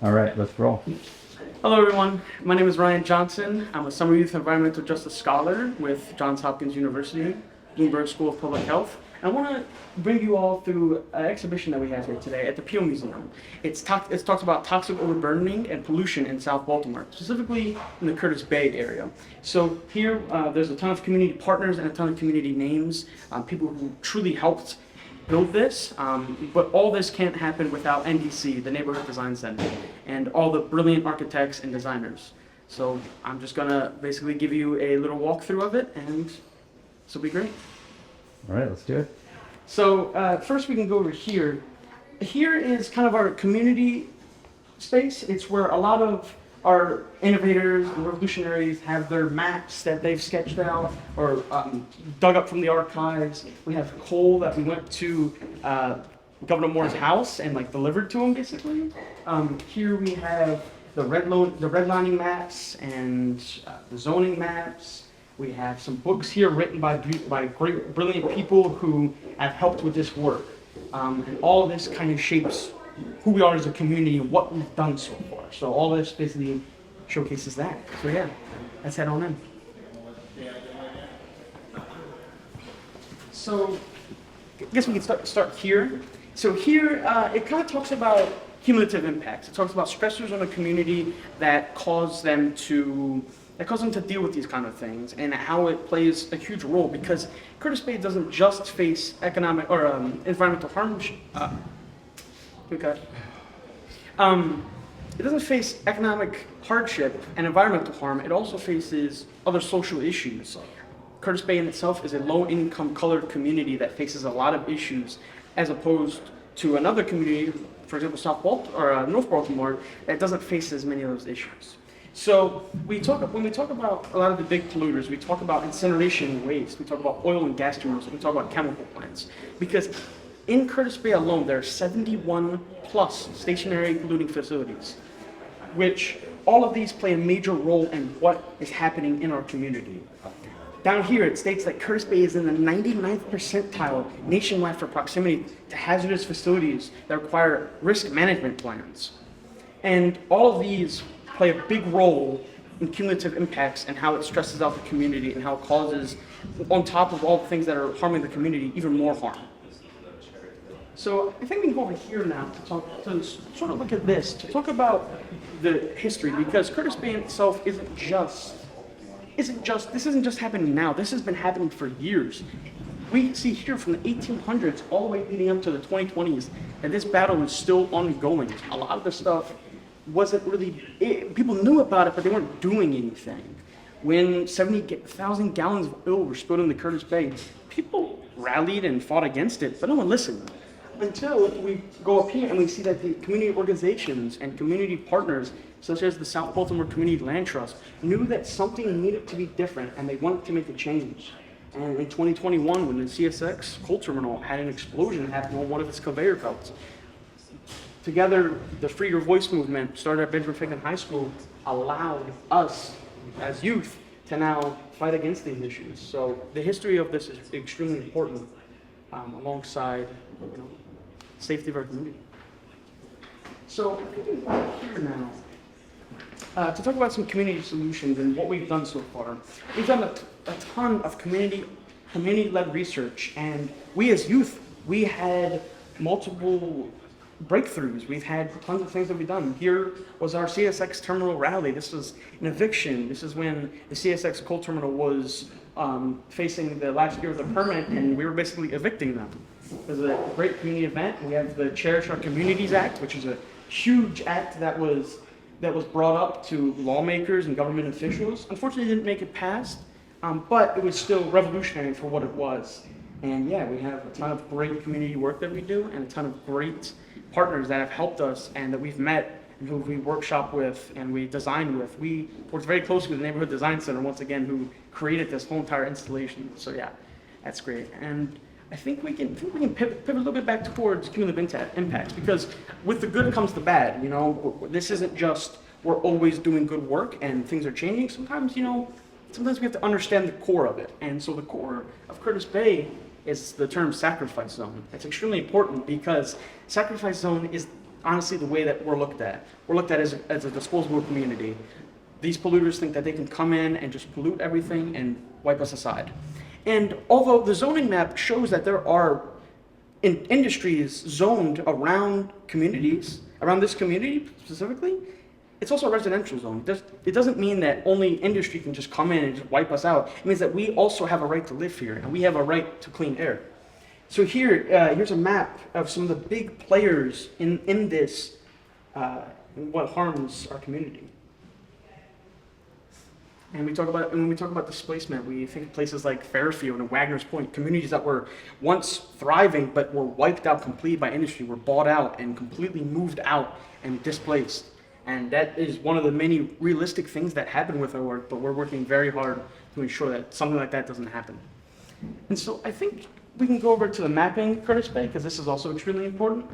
All right, let's roll. Hello everyone, my name is Ryan Johnson. I'm a summer youth environmental justice scholar with Johns Hopkins University, Bloomberg School of Public Health. And I want to bring you all through an exhibition that we have here today at the Peale Museum. It talks about toxic overburdening and pollution in South Baltimore, specifically in the Curtis Bay area. So here, there's a ton of community partners and a ton of community names, people who truly helped build this, but all this can't happen without NDC, the Neighborhood Design Center, and all the brilliant architects and designers. So I'm just gonna basically give you a little walkthrough of it, and this will be great. All right, let's do it. So first we can go over here. Here is kind of our community space. It's where a lot of our innovators and revolutionaries have their maps that they've sketched out or dug up from the archives. We have coal that we went to Governor Moore's house and delivered to him, basically. Here we have the redlining maps and the zoning maps. We have some books here written by great, brilliant people who have helped with this work. And all of this kind of shapes who we are as a community and what we've done so far. So all this basically showcases that. So yeah, let's head on in. So I guess we can start here. So here, it kind of talks about cumulative impacts. It talks about stressors on a community that cause them to deal with these kind of things and how it plays a huge role, because Curtis Bay doesn't just face economic or environmental harm. It doesn't face economic hardship and environmental harm. It also faces other social issues. Curtis Bay in itself is a low-income colored community that faces a lot of issues, as opposed to another community, for example, North Baltimore, that doesn't face as many of those issues. So when we talk about a lot of the big polluters, we talk about incineration waste, we talk about oil and gas terminals, we talk about chemical plants, because in Curtis Bay alone, there are 71 plus stationary polluting facilities, which all of these play a major role in what is happening in our community. Down here, it states that Curtis Bay is in the 99th percentile nationwide for proximity to hazardous facilities that require risk management plans. And all of these play a big role in cumulative impacts and how it stresses out the community and how it causes, on top of all the things that are harming the community, even more harm. So I think we can go over here now to sort of look at this, to talk about the history, because Curtis Bay itself this isn't just happening now. This has been happening for years. We see here from the 1800s all the way leading up to the 2020s, and this battle is still ongoing. A lot of the stuff wasn't really, people knew about it, but they weren't doing anything. When 70,000 gallons of oil were spilled in the Curtis Bay, people rallied and fought against it, but no one listened. Until we go up here and we see that the community organizations and community partners, such as the South Baltimore Community Land Trust, knew that something needed to be different and they wanted to make a change. And in 2021, when the CSX coal terminal had an explosion happen on one of its conveyor belts, together, the Free Your Voice movement started at Benjamin Franklin High School allowed us as youth to now fight against these issues. So the history of this is extremely important, alongside safety of our community. So here now, to talk about some community solutions and what we've done so far. We've done a ton of community-led research, and we as youth, we had multiple breakthroughs. We've had tons of things that we've done. Here was our CSX terminal rally. This was an eviction. This is when the CSX coal terminal was facing the last year of the permit, and we were basically evicting them. It was a great community event. We have the Cherish Our Communities Act, which is a huge act that was brought up to lawmakers and government officials. Unfortunately, it didn't make it past, but it was still revolutionary for what it was. And yeah, we have a ton of great community work that we do and a ton of great partners that have helped us and that we've met and who we workshop with and we design with. We worked very closely with the Neighborhood Design Center, once again, who created this whole entire installation. So yeah, that's great. And I think we can pivot a little bit back towards cumulative impacts, because with the good comes the bad. This isn't just we're always doing good work and things are changing. Sometimes we have to understand the core of it. And so the core of Curtis Bay is the term sacrifice zone. It's extremely important because sacrifice zone is honestly the way that we're looked at. We're looked at as a disposable community. These polluters think that they can come in and just pollute everything and wipe us aside. And although the zoning map shows that there are industries zoned around communities, around this community specifically, it's also a residential zone. It doesn't mean that only industry can just come in and just wipe us out. It means that we also have a right to live here, and we have a right to clean air. So here's a map of some of the big players in this, what harms our community. And when we talk about displacement, we think of places like Fairfield and Wagner's Point, communities that were once thriving but were wiped out completely by industry, were bought out and completely moved out and displaced. And that is one of the many realistic things that happen with our work, but we're working very hard to ensure that something like that doesn't happen. And so I think we can go over to the mapping, Curtis Bay, because this is also extremely important.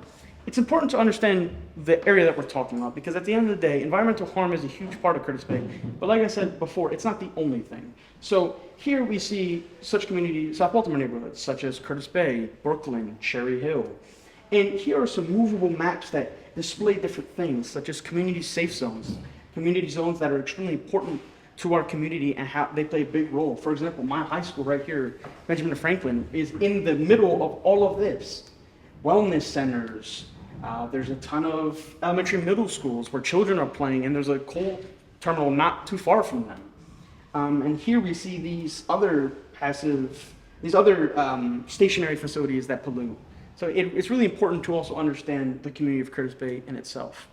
It's important to understand the area that we're talking about, because at the end of the day, environmental harm is a huge part of Curtis Bay. But like I said before, it's not the only thing. So here we see such communities, South Baltimore neighborhoods, such as Curtis Bay, Brooklyn, Cherry Hill. And here are some movable maps that display different things, such as community safe zones, community zones that are extremely important to our community and how they play a big role. For example, my high school right here, Benjamin Franklin, is in the middle of all of this. Wellness centers, there's a ton of elementary middle schools where children are playing, and there's a coal terminal not too far from them. And here we see these other stationary facilities that pollute. So it's really important to also understand the community of Curtis Bay in itself.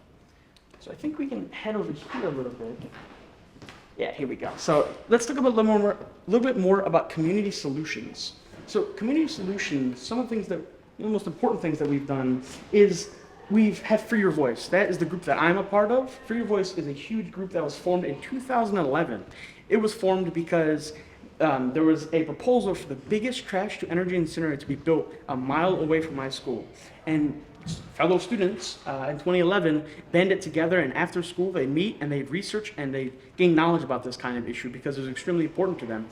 So I think we can head over here a little bit. Yeah, here we go. So let's talk about a little bit more about community solutions. So community solutions, some of the things that, the most important things that we've done is we've had Free Your Voice. That is the group that I'm a part of. Free Your Voice is a huge group that was formed in 2011. It was formed because there was a proposal for the biggest trash to energy incinerator to be built a mile away from my school. And fellow students in 2011 banded together, and after school they meet and they research and they gain knowledge about this kind of issue because it's extremely important to them.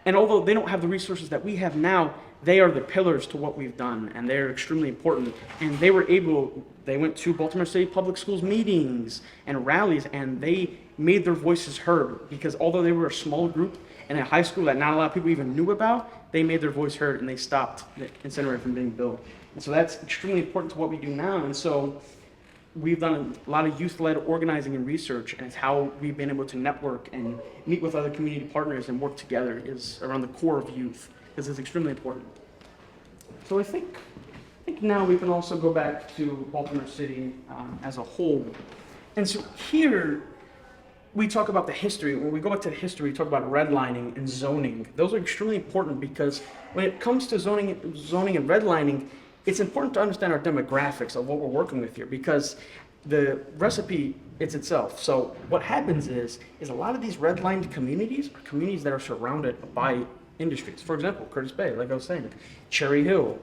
And although they don't have the resources that we have now, they are the pillars to what we've done, and they're extremely important. And they went to Baltimore City Public Schools meetings and rallies, and they made their voices heard, because although they were a small group in a high school that not a lot of people even knew about, they made their voice heard and they stopped the incinerator from being built. And so that's extremely important to what we do now. And so we've done a lot of youth-led organizing and research, and it's how we've been able to network and meet with other community partners and work together is around the core of youth, because it's extremely important. So I think now we can also go back to Baltimore City as a whole. And so here we talk about the history. When we go back to the history, we talk about redlining and zoning. Those are extremely important because when it comes to zoning and redlining, it's important to understand our demographics of what we're working with here, because the recipe is itself. So what happens is a lot of these redlined communities are communities that are surrounded by industries. For example, Curtis Bay, like I was saying, Cherry Hill,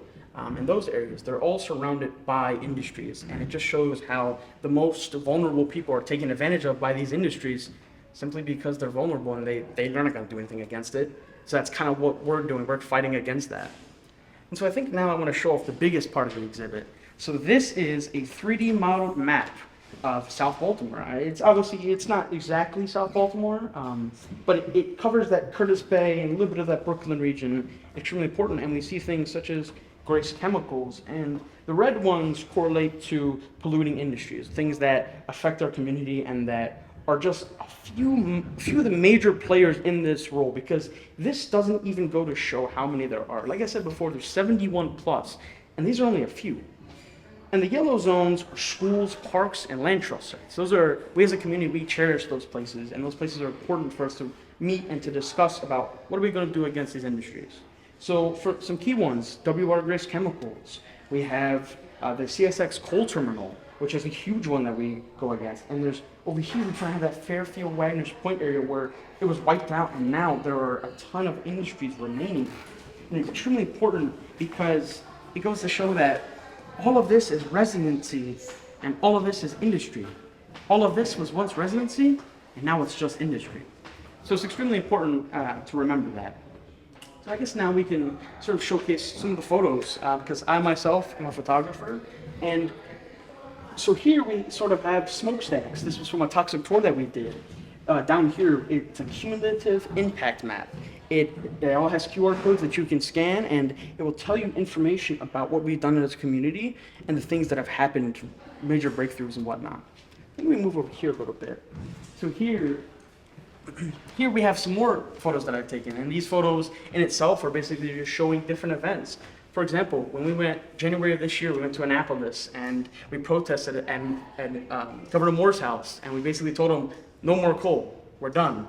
in those areas, they're all surrounded by industries. And it just shows how the most vulnerable people are taken advantage of by these industries simply because they're vulnerable and they're not going to do anything against it. So that's kind of what we're doing. We're fighting against that. And so I think now I want to show off the biggest part of the exhibit. So this is a 3D modeled map of South Baltimore. It's not exactly South Baltimore, but it covers that Curtis Bay and a little bit of that Brooklyn region. Extremely important, and we see things such as Grace Chemicals, and the red ones correlate to polluting industries, things that affect our community and that are just a few of the major players in this role, because this doesn't even go to show how many there are. Like I said before, there's 71 plus, and these are only a few. And the yellow zones are schools, parks, and land trust sites. We as a community, we cherish those places, and those places are important for us to meet and to discuss about what are we going to do against these industries. So for some key ones, WR Grace Chemicals, we have the CSX coal terminal, which is a huge one that we go against. And there's over here, we're trying to have that Fairfield Wagner's Point area where it was wiped out, and now there are a ton of industries remaining. And it's extremely important because it goes to show that all of this is residency and all of this is industry. All of this was once residency and now it's just industry. So it's extremely important to remember that. So I guess now we can sort of showcase some of the photos because I myself am a photographer, and So here we sort of have smokestacks. This was from a toxic tour that we did. Down here, it's a cumulative impact map. It all has QR codes that you can scan, and it will tell you information about what we've done as a community and the things that have happened, major breakthroughs and whatnot. Let me move over here a little bit. So here we have some more photos that I've taken, and these photos in itself are basically just showing different events. For example, when we went, January of this year, we went to Annapolis and we protested at Governor Moore's house, and we basically told him, no more coal, we're done.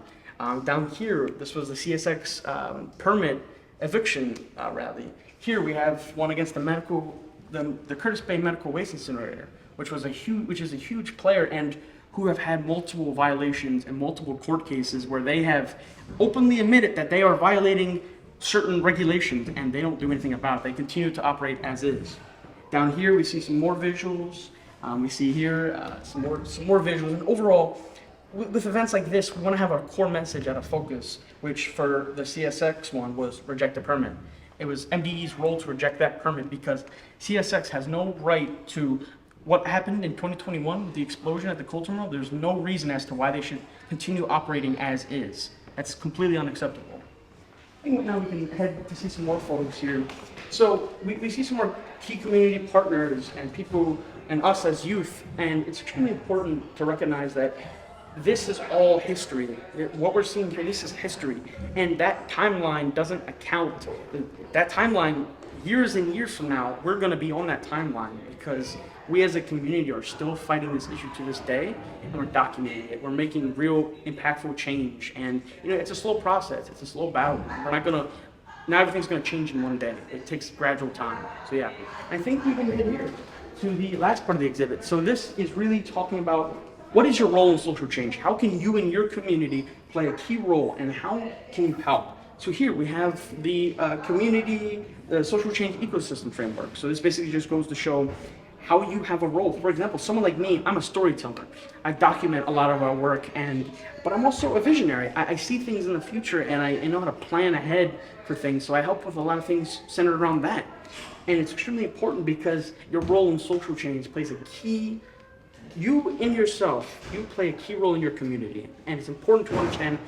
Down here, this was the CSX permit eviction rally. Here we have one against the Curtis Bay Medical Waste Incinerator, which is a huge player and who have had multiple violations and multiple court cases where they have openly admitted that they are violating certain regulations and they don't do anything about it. They continue to operate as is. Down here we see some more visuals. We see here some more visuals. And overall, with events like this, we want to have a core message at a focus, which for the CSX one was reject the permit. It was MDE's role to reject that permit because CSX has no right to what happened in 2021 with the explosion at the coal terminal. There's no reason as to why they should continue operating as is. That's completely unacceptable. I think now we can head to see some more photos here. So we see some more key community partners and people and us as youth, and it's extremely important to recognize that this is all history. What we're seeing here, this is history. And that timeline doesn't account. That timeline, years and years from now, we're gonna be on that timeline because we as a community are still fighting this issue to this day, and we're documenting it. We're making real impactful change. And it's a slow process, it's a slow battle. Not everything's gonna change in one day. It takes gradual time. So yeah, I think we can get here to the last part of the exhibit. So this is really talking about what is your role in social change? How can you and your community play a key role, and how can you help? So here we have the community social change ecosystem framework. So this basically just goes to show how you have a role. For example, someone like me, I'm a storyteller. I document a lot of our work, but I'm also a visionary. I see things in the future, and I know how to plan ahead for things. So I help with a lot of things centered around that. And it's extremely important because your role in social change plays a key. You in yourself, you play a key role in your community, and it's important to understand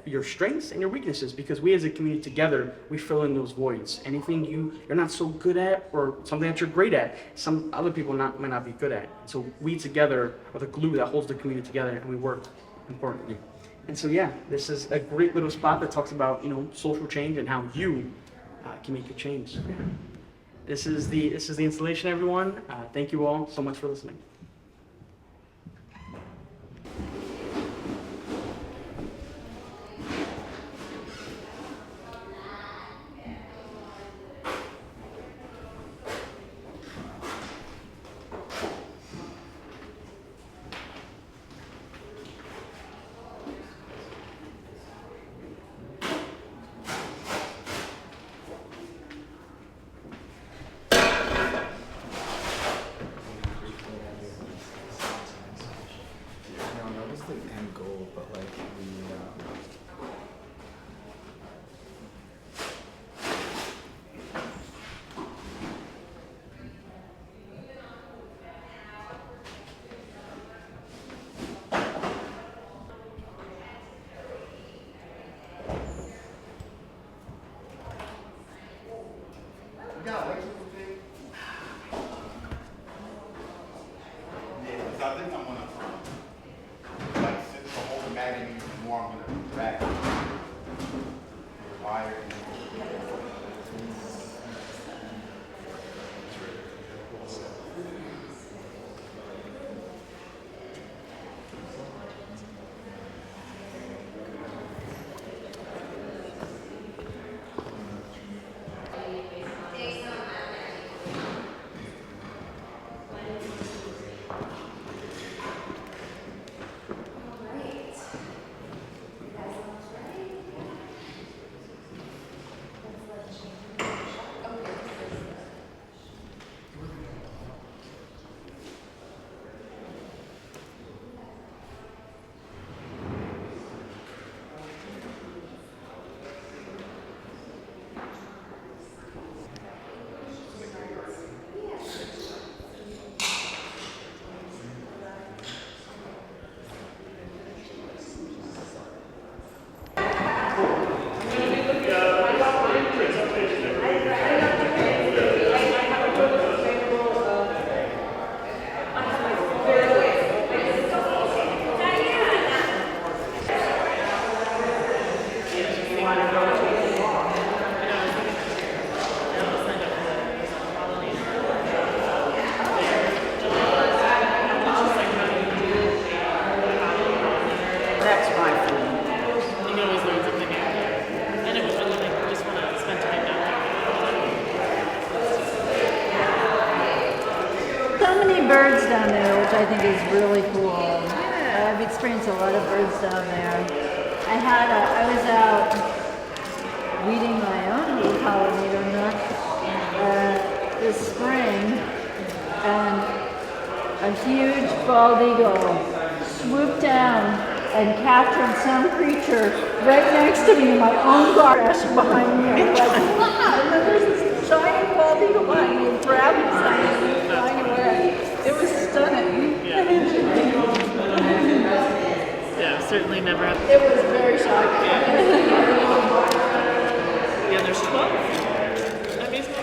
your strengths and your weaknesses because we as a community together, we fill in those voids. Anything you're not so good at or something that you're great at, some other people might not be good at. So we together are the glue that holds the community together, and we work importantly. And so yeah, this is a great little spot that talks about social change and how you can make a change. This is the installation, everyone. Thank you all so much for listening. I think I'm gonna since the whole magnet more, I'm gonna drag the wire. I think is really cool. I've experienced a lot of birds down there. I was out weeding my own bee pollinator nook this spring, and a huge bald eagle swooped down and captured some creature right next to me in my own garden behind me. I was like, wow! And then there's this giant bald eagle behind me and grabbed something and flying away. It was stunning. Yeah, certainly never happened. It was very shocking. Yeah, there's 12 at Mason.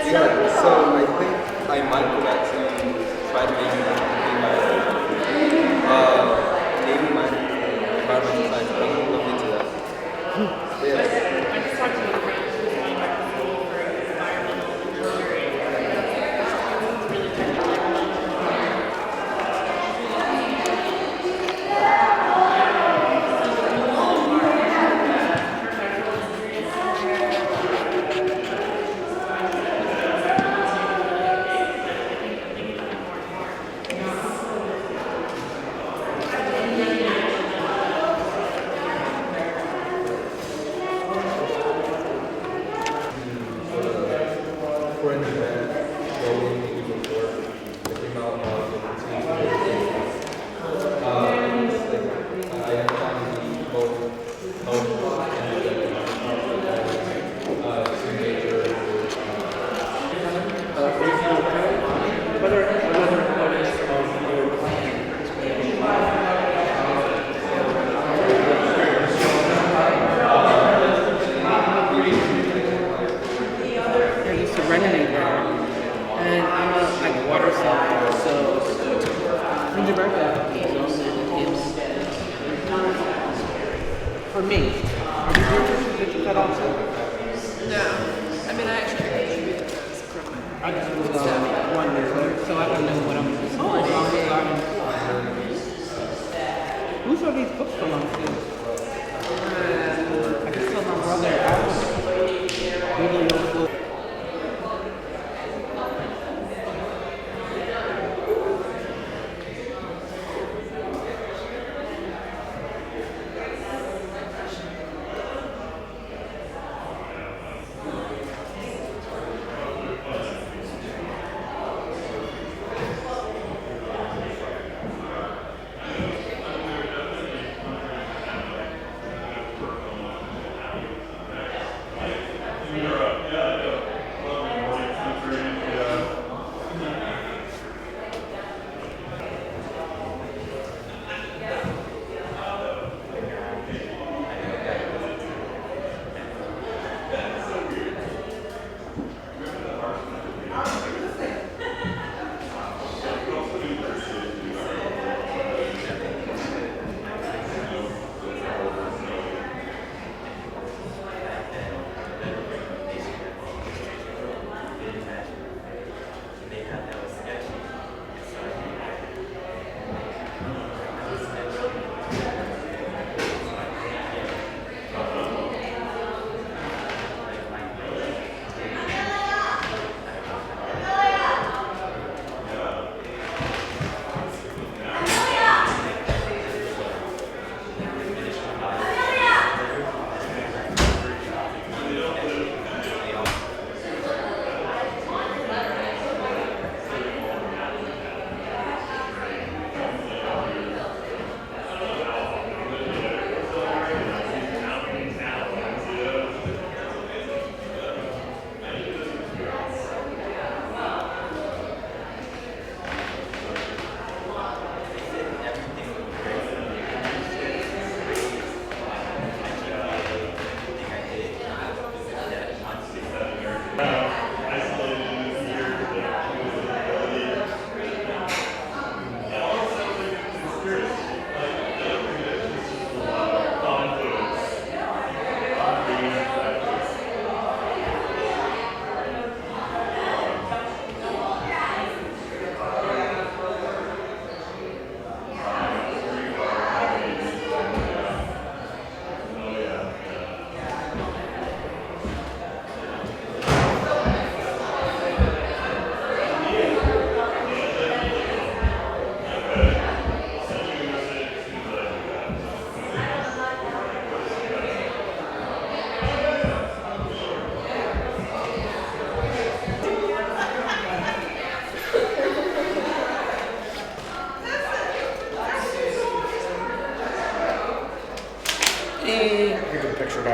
Yeah, so I think I might go back to try to maybe my environmental science, but I'm going to look into that. Yeah. I just talked to a friend who's doing a school for environmental engineering. It's really technical. I used to renovate there, and I'm a water softener, so when's your birthday? For me, did you cut off too? No. I mean, I actually contributed those from I just moved on 1 year later, so I don't know what I'm supporting on the garden. Who's all these books belong to? I just told my brother I was really no food.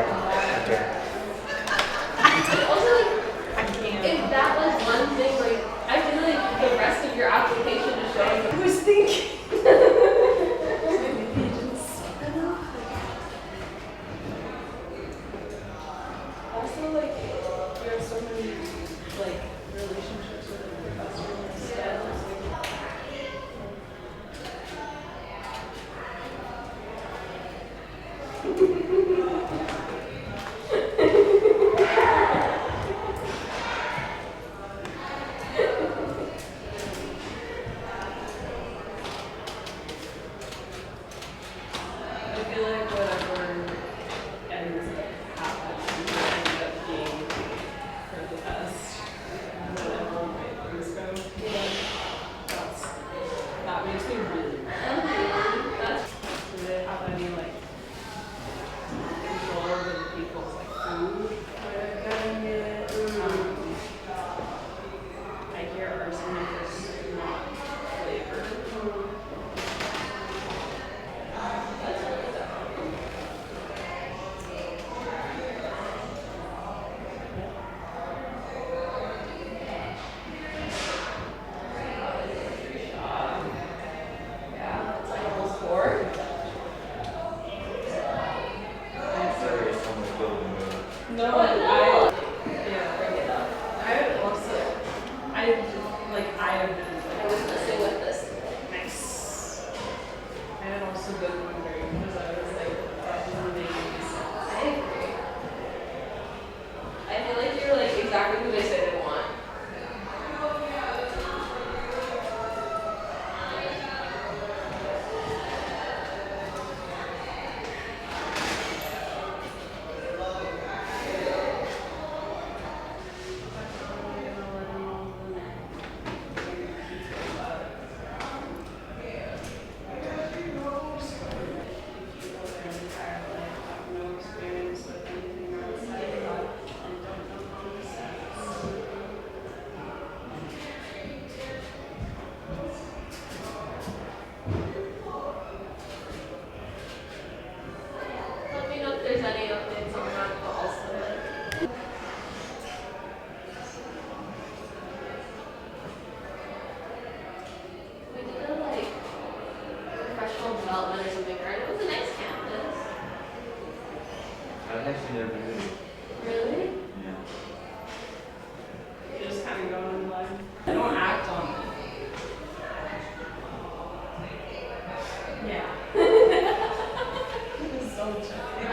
forgotten. Okay. Also, like, if that was one thing, like, I feel like the rest of your application is showing. I was thinking. Also, like, you have so many, like, relationships with the professor instead. I feel like whatever ends up happening will end up being for the best. Whatever way things go. That makes me really mad. Do they have any like control over the people's like food they're getting it? I hear arsenic is not flavored. That's really dumb. Yeah, it's like almost 4. No, yeah, bring it up. I also, I have been like, I was messing with this. Nice. I had also been wondering because I was like, that doesn't make any sense. I agree. I feel like you're like exactly who they say they want. Let me know if there's any updates on that, but also like. We did a like professional development or something, right? It was a nice campus. I've actually never been to. Really? Yeah. You just kind of go in line. I don't act on it. Yeah. So joking.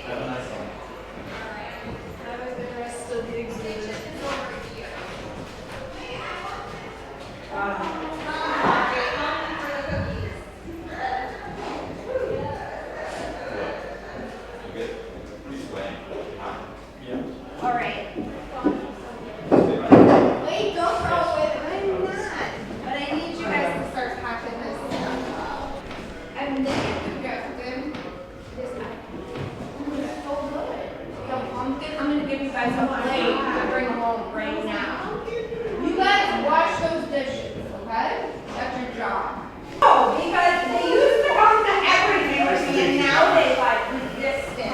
Have a nice one. Have a good rest of the exhibit. You good? Pretty sweaty. Yeah. All right. Wait, don't throw away. I'm not. But I need you guys to start packing this stuff. And then you guys good. This time. It's so good. The pumpkin. I'm gonna give you guys a plate to bring home right now. You guys wash those dishes, okay? That's your job. Oh, because they used to come to everything with me, and now they like resist it.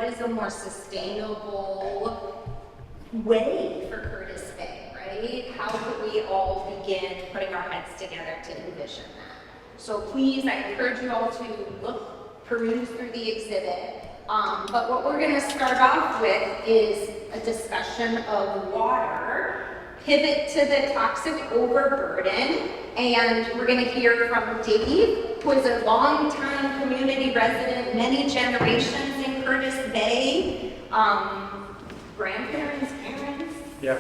is a more sustainable way for Curtis Bay, right? How could we all begin putting our heads together to envision that? So please, I encourage you all to peruse through the exhibit. But what we're gonna start off with is a discussion of water, pivot to the toxic overburden, and we're gonna hear from Dave, who is a longtime community resident, many generations in Curtis Bay, grandparents, parents. Yeah.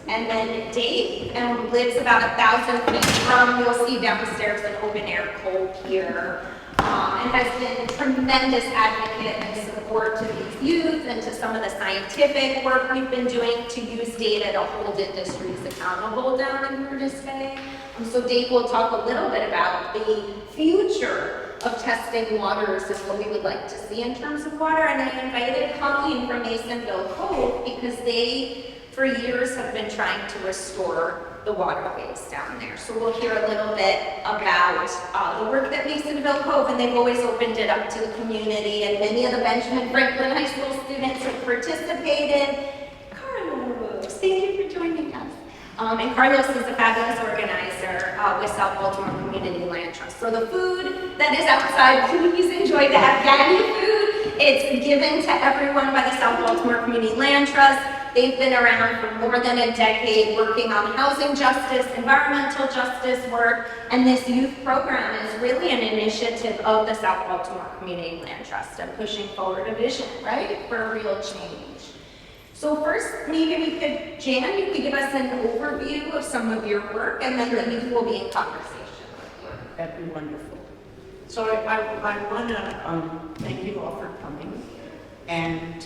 And then Dave, and lives about 1,000 feet from, you'll see downstairs an open air cold here, and has been a tremendous advocate and support to these youth and to some of the scientific work we've been doing to use data to hold industries accountable down in Curtis Bay. So Dave will talk a little bit about the future of testing waters and what we would like to see in terms of water. And I invited Colleen from Masonville Cove because they, for years, have been trying to restore the waterways down there. So we'll hear a little bit about the work that Masonville Cove, and they've always opened it up to the community, and many of the Benjamin Franklin High School students have participated. Carlos, thank you for joining us. And Carlos is a fabulous organizer with South Baltimore Community Land Trust. So the food that is outside, please enjoy the Afghani food. It's given to everyone by the South Baltimore Community Land Trust. They've been around for more than a decade working on housing justice, environmental justice work, and this youth program is really an initiative of the South Baltimore Community Land Trust and pushing forward a vision, right, for a real change. So first, maybe we could, Jan, you could give us an overview of some of your work, and then the youth will be in conversation with you. That'd be wonderful. So I want to thank you all for coming and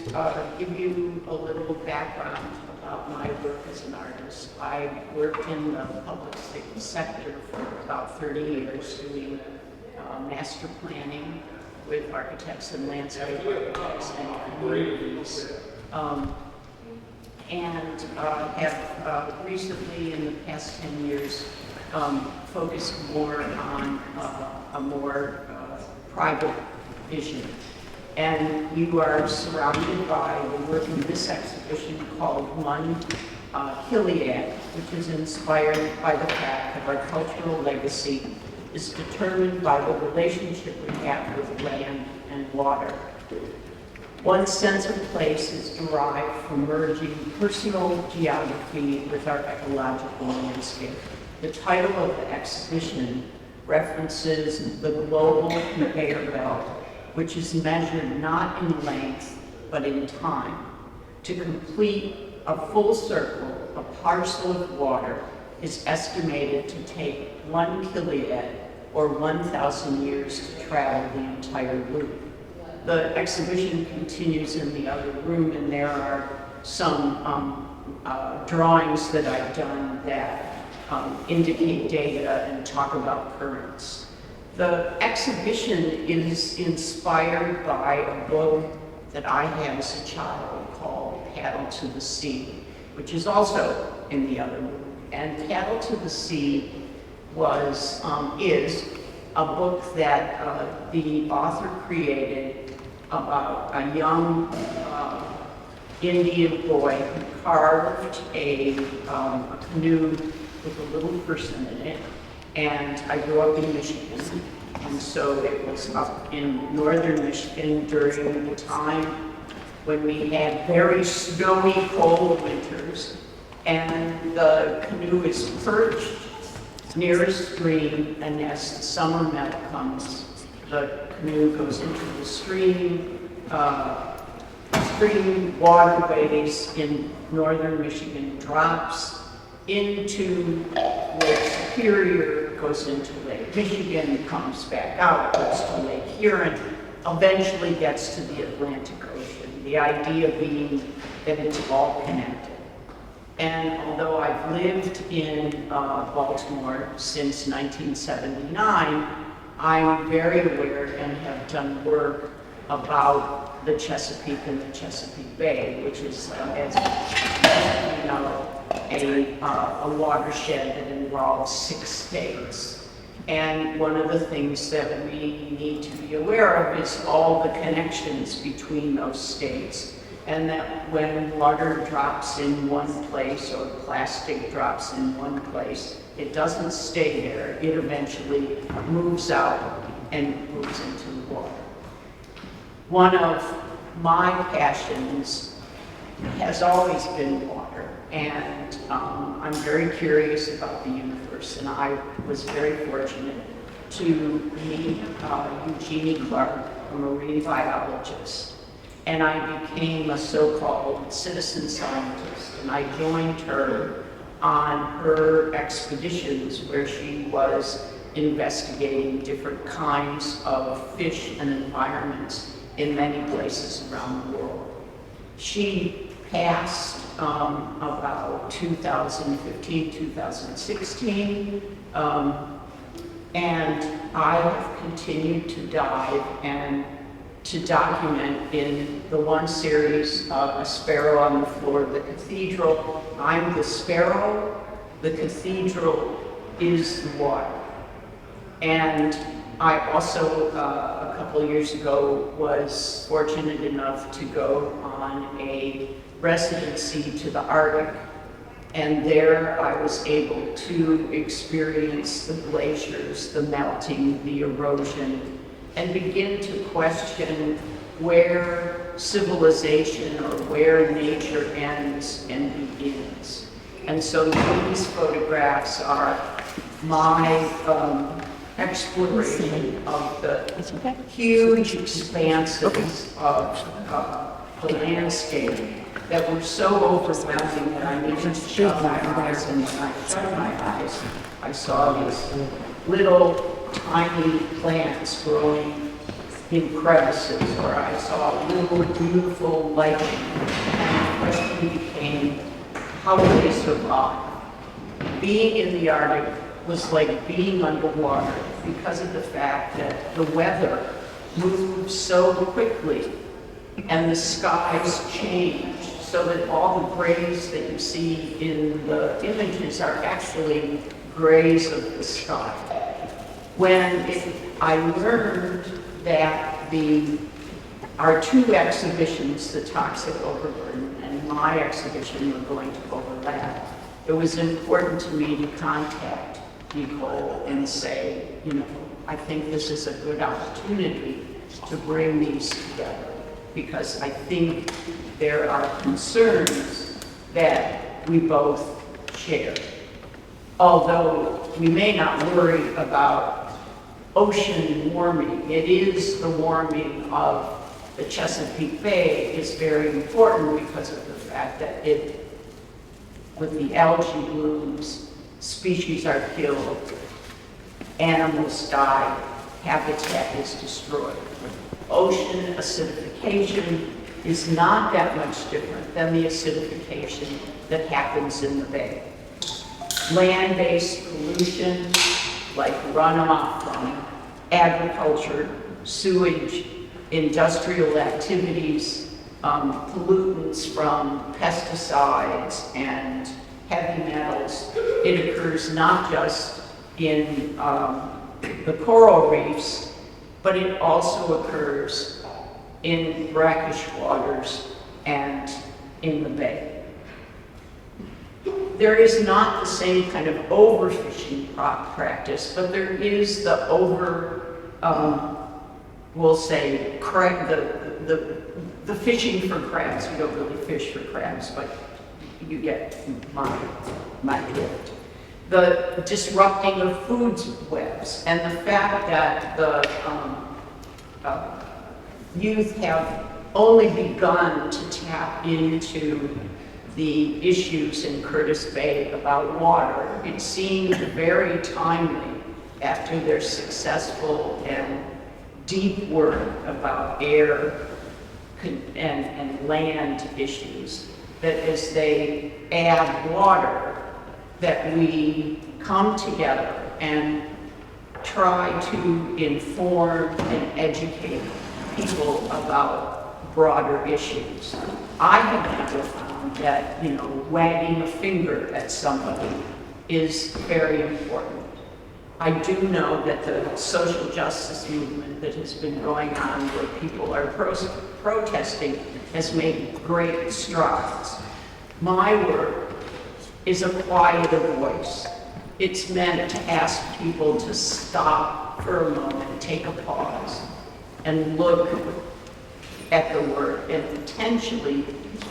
give you a little background about my work as an artist. I worked in the public sector for about 30 years doing master planning with architects and landscape architects and communities. And have recently, in the past 10 years, focused more on a more private vision. And you are surrounded by the work in this exhibition called One Gilead, which is inspired by the fact that our cultural legacy is determined by the relationship we have with land and water. One sense of place is derived from merging personal geography with our ecological landscape. The title of the exhibition references the global conveyor belt, which is measured not in length, but in time. To complete a full circle, a parcel of water is estimated to take 1 Gilead, or 1,000 years to travel the entire loop. The exhibition continues in the other room, and there are some drawings that I've done that indicate data and talk about currents. The exhibition is inspired by a book that I had as a child called Paddle to the Sea, which is also in the other room. And Paddle to the Sea is a book that the author created about a young Indian boy who carved a canoe with a little person in it. And I grew up in Michigan, and so it was up in northern Michigan during the time when we had very snowy, cold winters, and the canoe is perched near a stream, and as the summer melt comes, the canoe goes into the stream waterways in northern Michigan, drops into Lake Superior, goes into Lake Michigan, comes back out, goes to Lake Huron, eventually gets to the Atlantic Ocean. The idea being that it's all connected. And although I've lived in Baltimore since 1979, I'm very aware and have done work about the Chesapeake and the Chesapeake Bay, which is, as you know, a watershed that involves 6 states. And one of the things that we need to be aware of is all the connections between those states. And that when water drops in one place or plastic drops in one place, it doesn't stay there. It eventually moves out and moves into the water. One of my passions has always been water, and I'm very curious about the universe, and I was very fortunate to meet Eugenie Clark, a marine biologist, and I became a so-called citizen scientist, and I joined her on her expeditions where she was investigating different kinds of fish and environments in many places around the world. She passed about 2015, 2016, and I have continued to dive and to document in the one series, A Sparrow on the Floor of the Cathedral. I'm the sparrow, the cathedral is the water. And I also, a couple of years ago, was fortunate enough to go on a residency to the Arctic, and there I was able to experience the glaciers, the melting, the erosion, and begin to question where civilization or where nature ends and begins. And so these photographs are my exploration of the huge expanses of the landscape that were so overwhelming that I needed to shut my eyes, and when I shut my eyes, I saw these little tiny plants growing in crevices, or I saw little beautiful lichen, and the question became, how would they survive? Being in the Arctic was like being underwater because of the fact that the weather moves so quickly and the skies change, so that all the grays that you see in the images are actually grays of the sky. When I learned that our two exhibitions, the Toxic Overburden and my exhibition, were going to overlap, it was important to me to contact people and say, you know, I think this is a good opportunity to bring these together, because I think there are concerns that we both share. Although we may not worry about ocean warming, it is the warming of the Chesapeake Bay is very important because of the fact that with the algae blooms, species are killed, animals die, habitat is destroyed. Ocean acidification is not that much different than the acidification that happens in the bay. Land-based pollution, like runoff from agriculture, sewage, industrial activities, pollutants from pesticides and heavy metals. It occurs not just in the coral reefs, but it also occurs in brackish waters and in the bay. There is not the same kind of overfishing practice, but there is the we'll say, the fishing for crabs. We don't really fish for crabs, but you get my drift. The disrupting of food webs, and the fact that the youth have only begun to tap into the issues in Curtis Bay about water. It seemed very timely after their successful and deep work about air and land issues, that as they add water, that we come together and try to inform and educate people about broader issues. I have never found that, wagging a finger at somebody is very important. I do know that the social justice movement that has been going on where people are protesting has made great strides. My work is a quieter voice. It's meant to ask people to stop for a moment, take a pause, and look at the work, and potentially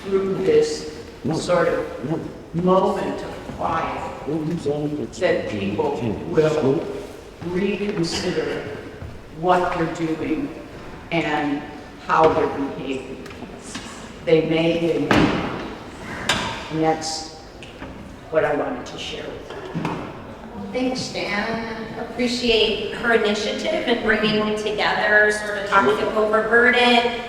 through this sort of moment of quiet, that people will reconsider what they're doing and how they're behaving. They may, and that's what I wanted to share with you. Thanks, Jan. Appreciate her initiative in bringing together sort of toxic overburden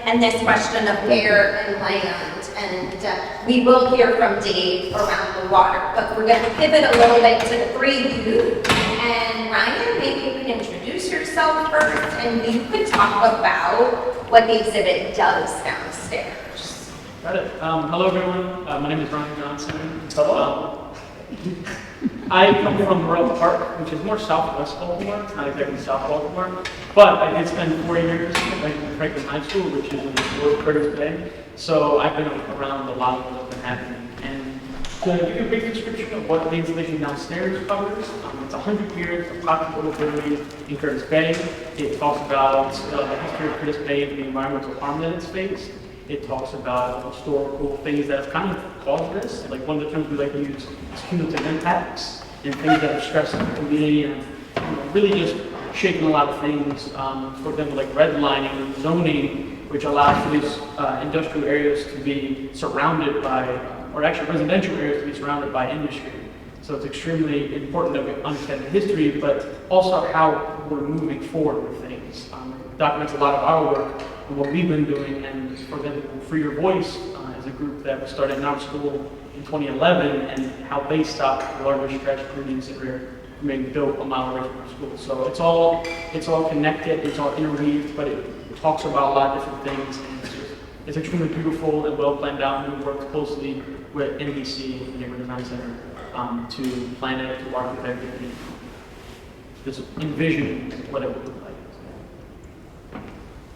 and this question of air and land. And we will hear from Dave around the water, but we're going to pivot a little bit to the three of you. And Ryan, maybe you can introduce yourself first, and you could talk about what the exhibit does downstairs. Got it. Hello, everyone. My name is Ryan Johnson. Hello. I come from Royal Park, which is more southwest Baltimore, not exactly South Baltimore, but I did spend 4 years in Franklin High School, which is in North Curtis Bay. So I've been around a lot of what's been happening. And to give you a brief description of what the installation downstairs covers, it's 100 years of toxic overburden in Curtis Bay. It talks about the history of Curtis Bay and the environmental harm that it's faced. It talks about historical things that have kind of caused this. Like one of the terms we like to use is cumulative impacts and things that have stressed the community and really just shaking a lot of things. For example, like redlining and zoning, which allows for these industrial areas to be surrounded by, or actually residential areas to be surrounded by industry. So it's extremely important that we understand the history, but also how we're moving forward with things. It documents a lot of our work and what we've been doing, and for example, Free Your Voice is a group that was started in our school in 2011, and how they stopped the largest trash burning incinerator from being built a mile away from our school. So it's all connected, it's all interweaved, but it talks about a lot of different things, and it's extremely beautiful and well planned out. And we worked closely with NBC, the Neighborhood Design Center, to plan it, to architect it, and just envision what it would look like.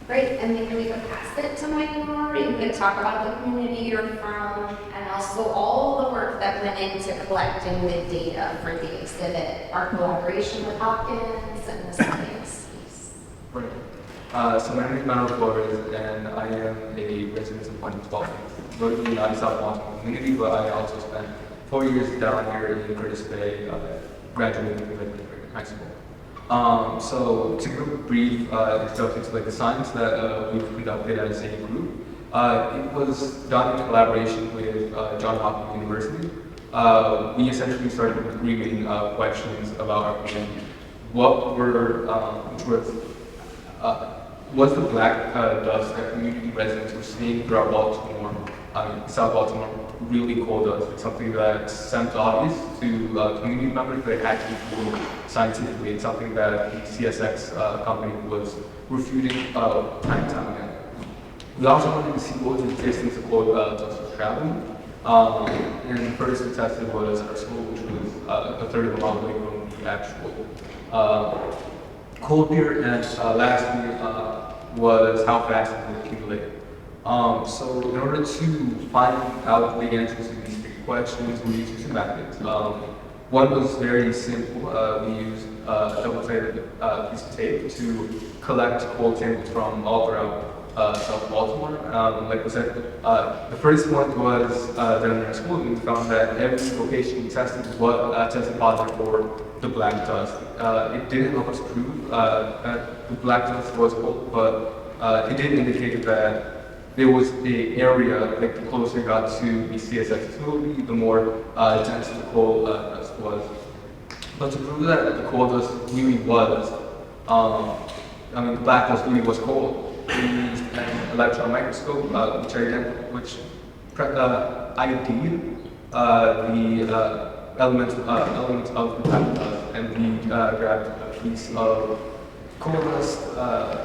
Great, and maybe we could pass it to Michael. You could talk about the community you're from, and also all the work that went into collecting the data for the exhibit, our collaboration with Hopkins and the science piece. Right. So my name is Manuel Flores, and I am a resident of Point 12. Literally not a South Baltimore community, but I also spent 4 years down here in Curtis Bay, graduating from high school. So to give a brief introduction to the science that we've conducted as a group, it was done in collaboration with Johns Hopkins University. We essentially started with 3 main questions about our community. What were, was the black dust that community residents were seeing throughout Baltimore, South Baltimore, really cold dust? It's something that seemed obvious to community members, but it actually proved scientifically. It's something that the CSX company was refuting time and time again. We also wanted to see what was the distance of cold dust was traveling. And the first we tested was our school, which was a third of a mile away from the actual cold pier. And lastly was how fast it would accumulate. So in order to find out the answers to these 3 questions, we used 2 methods. One was very simple. We used a double-sided piece of tape to collect cold samples from all throughout South Baltimore. Like I said, the first one was done in our school, and we found that every location we tested tested positive for the black dust. It didn't help us prove that the black dust was cold, but it did indicate that there was an area, like the closer it got to the CSX facility, the more dense the coal dust was. But to prove that the coal dust really was, the black dust really was cold, we used an electron microscope, which ID'd the elements of the black dust, and we grabbed a piece of coal dust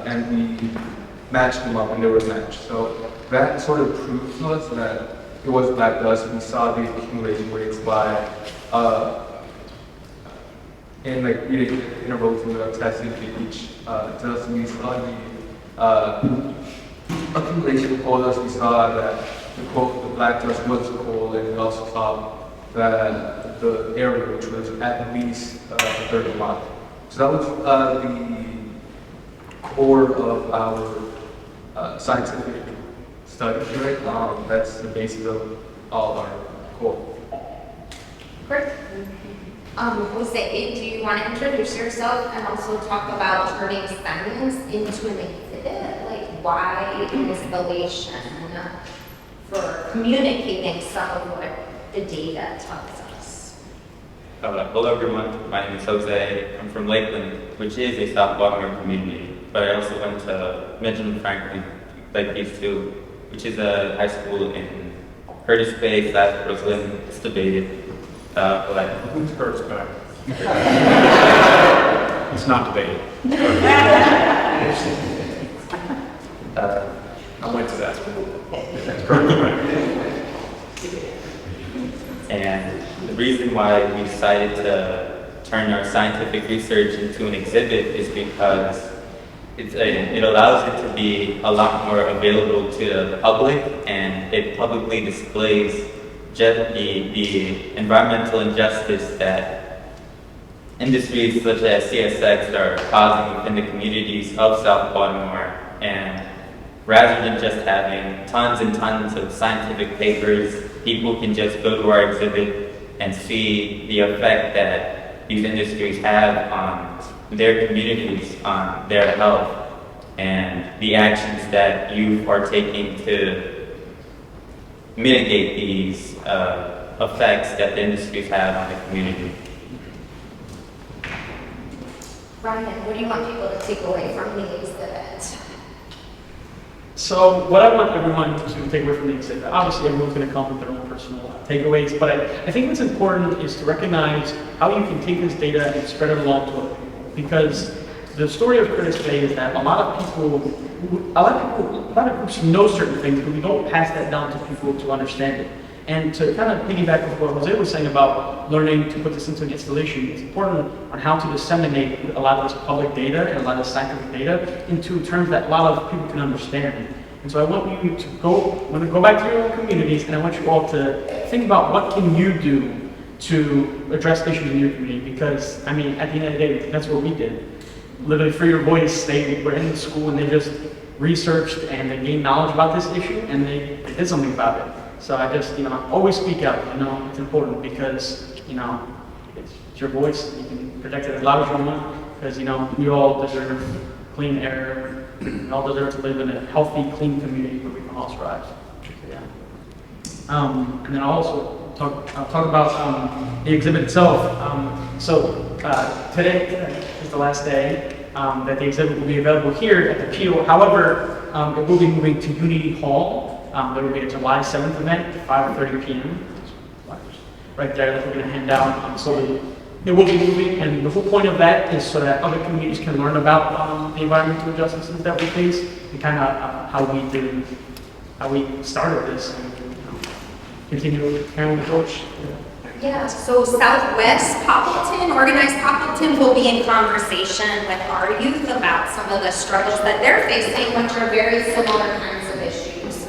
and we matched them up, and they were matched. So that sort of proved to us that it was black dust. We saw the accumulation rates by in like reading intervals in the testing each does we saw the accumulation of coal dust. We saw that the black dust was coal, and we also saw that the area which was at least a third of a mile. So that was the core of our scientific study, right? That's the basis of all of our core. Great. Jose, do you want to introduce yourself and also talk about turning science into an exhibit? Like, why installation for communicating some of what the data tells us? Hello everyone, my name is Jose. I'm from Lakeland, which is a South Baltimore community, but I also went to Benjamin Franklin, like these two, which is a high school in Curtis Bay, South Brooklyn. It's debated. But Who's Curtis Bay? It's not debated. I went to that school. That's Curtis Bay. And the reason why we decided to turn our scientific research into an exhibit is because it allows it to be a lot more available to the public, and it publicly displays just the environmental injustice that industries such as CSX are causing within the communities of South Baltimore. And rather than just having tons and tons of scientific papers, people can just go to our exhibit and see the effect that these industries have on their communities, on their health, and the actions that you are taking to mitigate these effects that the industries have on the community. Ryan, what do you want people to take away from the exhibit? So what I want everyone to take away from the exhibit, obviously everyone's going to come with their own personal takeaways, but I think what's important is to recognize how you can take this data and spread it along to other people. Because the story of Curtis Bay is that a lot of groups know certain things, but we don't pass that down to people to understand it. And to kind of piggyback with what Jose was saying about learning to put this into an installation, it's important on how to disseminate a lot of this public data and a lot of scientific data into terms that a lot of people can understand. And so I want you to go back to your own communities, and I want you all to think about what can you do to address issues in your community, because, I mean, at the end of the day, that's what we did. Literally, for your voice, they were in school and they just researched and they gained knowledge about this issue and they did something about it. So I just, always speak out, it's important because, it's your voice, you can project it as loud as you want, because, we all deserve clean air, we all deserve to live in a healthy, clean community where we can all thrive. So, yeah. And then I'll also talk about the exhibit itself. Today is the last day that the exhibit will be available here at the Peale. However, it will be moving to Unity Hall. There will be a July 7th event at 5:30 p.m. right there that we're going to hand out. So it will be moving, and the whole point of that is so that other communities can learn about the environmental injustices that we face and kind of how we started this and continue carrying the torch. Yeah, so Southwest Poppleton, organized Poppleton, will be in conversation with our youth about some of the struggles that they're facing, which are very similar kinds of issues.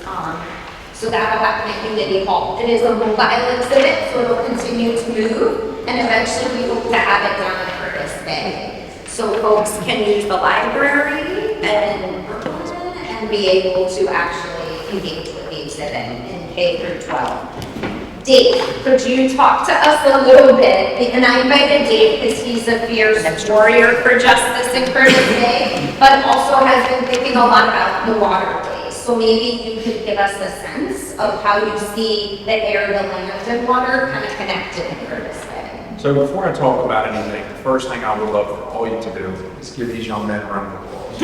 So that will happen at Unity Hall. It is a mobile exhibit, so it'll continue to move, and eventually we hope to have it down in Curtis Bay. So folks can use the library and Brooklyn and be able to actually engage with the exhibit in K through 12. Dave, could you talk to us a little bit? And I invited Dave because he's a fierce warrior for justice in Curtis Bay, but also has been thinking a lot about the waterways. So maybe you could give us a sense of how you see the air, the land, and water kind of connected in Curtis Bay. So before I talk about anything, the first thing I would love for all you to do is give these young men a round of applause.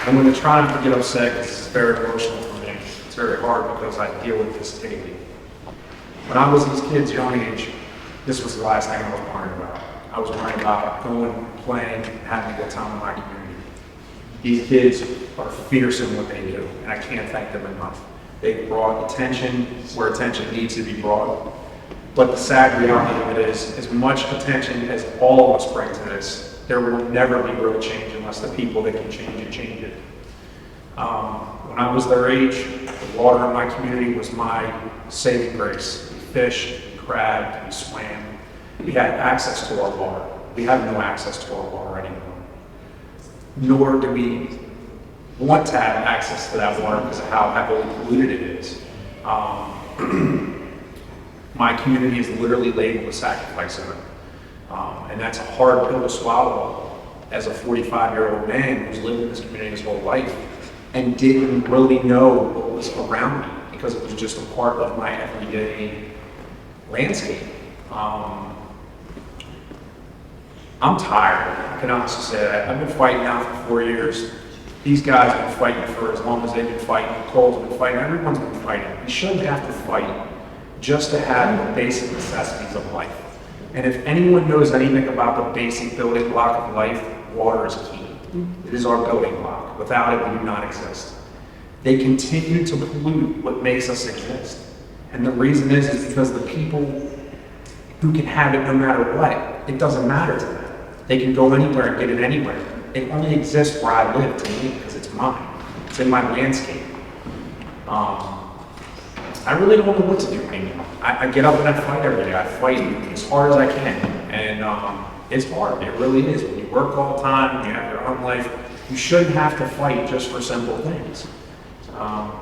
I'm going to try not to get upset because it's very emotional for me. It's very hard because I deal with this daily. When I was these kids' young age, this was the last thing I was worrying about. I was worried about going, playing, having a good time in my community. These kids are fierce in what they do, and I can't thank them enough. They brought attention where attention needs to be brought. But the sad reality of it is, as much attention as all of us bring to this, there will never be real change unless the people that can change it. When I was their age, the water in my community was my saving grace. We fished, we crabbed, we swam. We had access to our water. We have no access to our water anymore. Nor do we want to have access to that water because of how heavily polluted it is. My community is literally labeled a sacrifice center. And that's a hard pill to swallow as a 45-year-old man who's lived in this community his whole life and didn't really know what was around me because it was just a part of my everyday landscape. I'm tired, I can honestly say that. I've been fighting now for 4 years. These guys have been fighting for as long as they've been fighting. Cole's been fighting, everyone's been fighting. We shouldn't have to fight just to have the basic necessities of life. And if anyone knows anything about the basic building block of life, water is key. It is our building block. Without it, we do not exist. They continue to pollute what makes us exist. And the reason is because the people who can have it no matter what, it doesn't matter to them. They can go anywhere and get it anywhere. It only exists where I live to me because it's mine. It's in my landscape. I really don't know what to do anymore. I get up and I fight every day. I fight as hard as I can. And it's hard, it really is. When you work all the time, when you have your own life, you shouldn't have to fight just for simple things.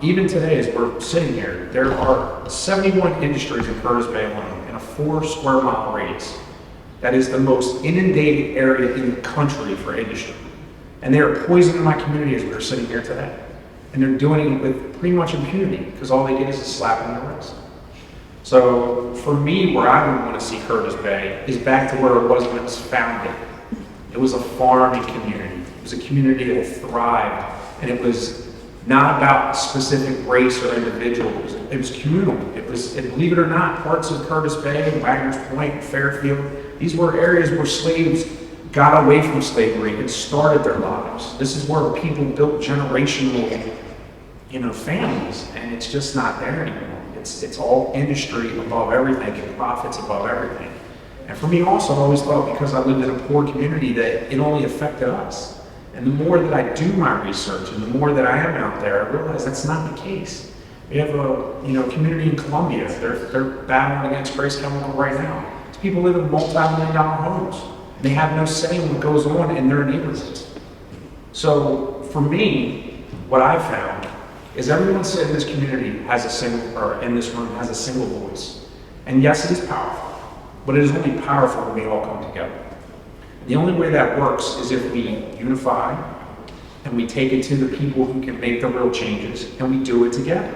Even today, as we're sitting here, there are 71 industries in Curtis Bay alone in a 4 square mile radius. That is the most inundated area in the country for industry. And they are poisoning my community as we're sitting here today. And they're doing it with pretty much impunity because all they did is a slap on the wrist. So for me, where I would want to see Curtis Bay is back to where it was when it was founded. It was a farming community. It was a community that thrived, and it was not about specific race or individual. It was communal. And believe it or not, parts of Curtis Bay, Wagner's Point, and Fairfield, these were areas where slaves got away from slavery and started their lives. This is where people built generational, families, and it's just not there anymore. It's all industry above everything and profits above everything. And for me also, I always thought because I lived in a poor community that it only affected us. And the more that I do my research and the more that I am out there, I realize that's not the case. We have a community in Columbia. They're battling against trace chemical right now. These people live in multi-million-dollar homes. And they have no say in what goes on in their neighborhoods. So for me, what I've found is everyone sitting in this community has in this room has a single voice. And yes, it is powerful, but it is only powerful when we all come together. The only way that works is if we unify and we take it to the people who can make the real changes and we do it together.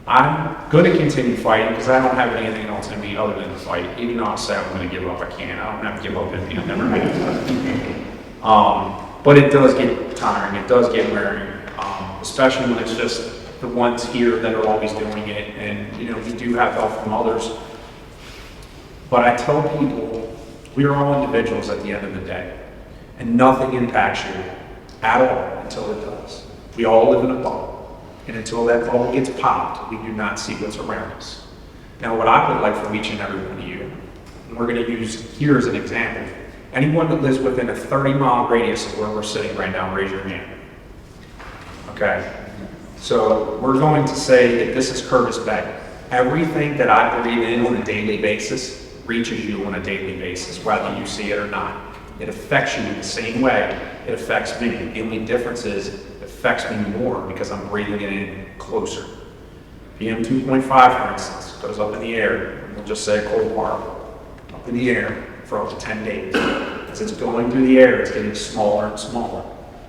I'm going to continue fighting because I don't have anything else in me other than to fight. Even though I say I'm going to give up, I can't. I don't have to give up anything. I've never had. But it does get tiring. It does get wearing, especially when it's just the ones here that are always doing it. And we do have help from others. But I tell people, we are all individuals at the end of the day, and nothing impacts you at all until it does. We all live in a bubble. And until that bubble gets popped, we do not see what's around us. Now, what I would like from each and every one of you, and we're going to use here as an example, anyone that lives within a 30-mile radius of where we're sitting right now, raise your hand. Okay? So we're going to say that this is Curtis Bay. Everything that I breathe in on a daily basis reaches you on a daily basis, whether you see it or not. It affects you in the same way it affects me. The only difference is it affects me more because I'm breathing it in closer. PM 2.5, for instance, goes up in the air. We'll just say cold particle, up in the air for up to 10 days. As it's going through the air, it's getting smaller and smaller.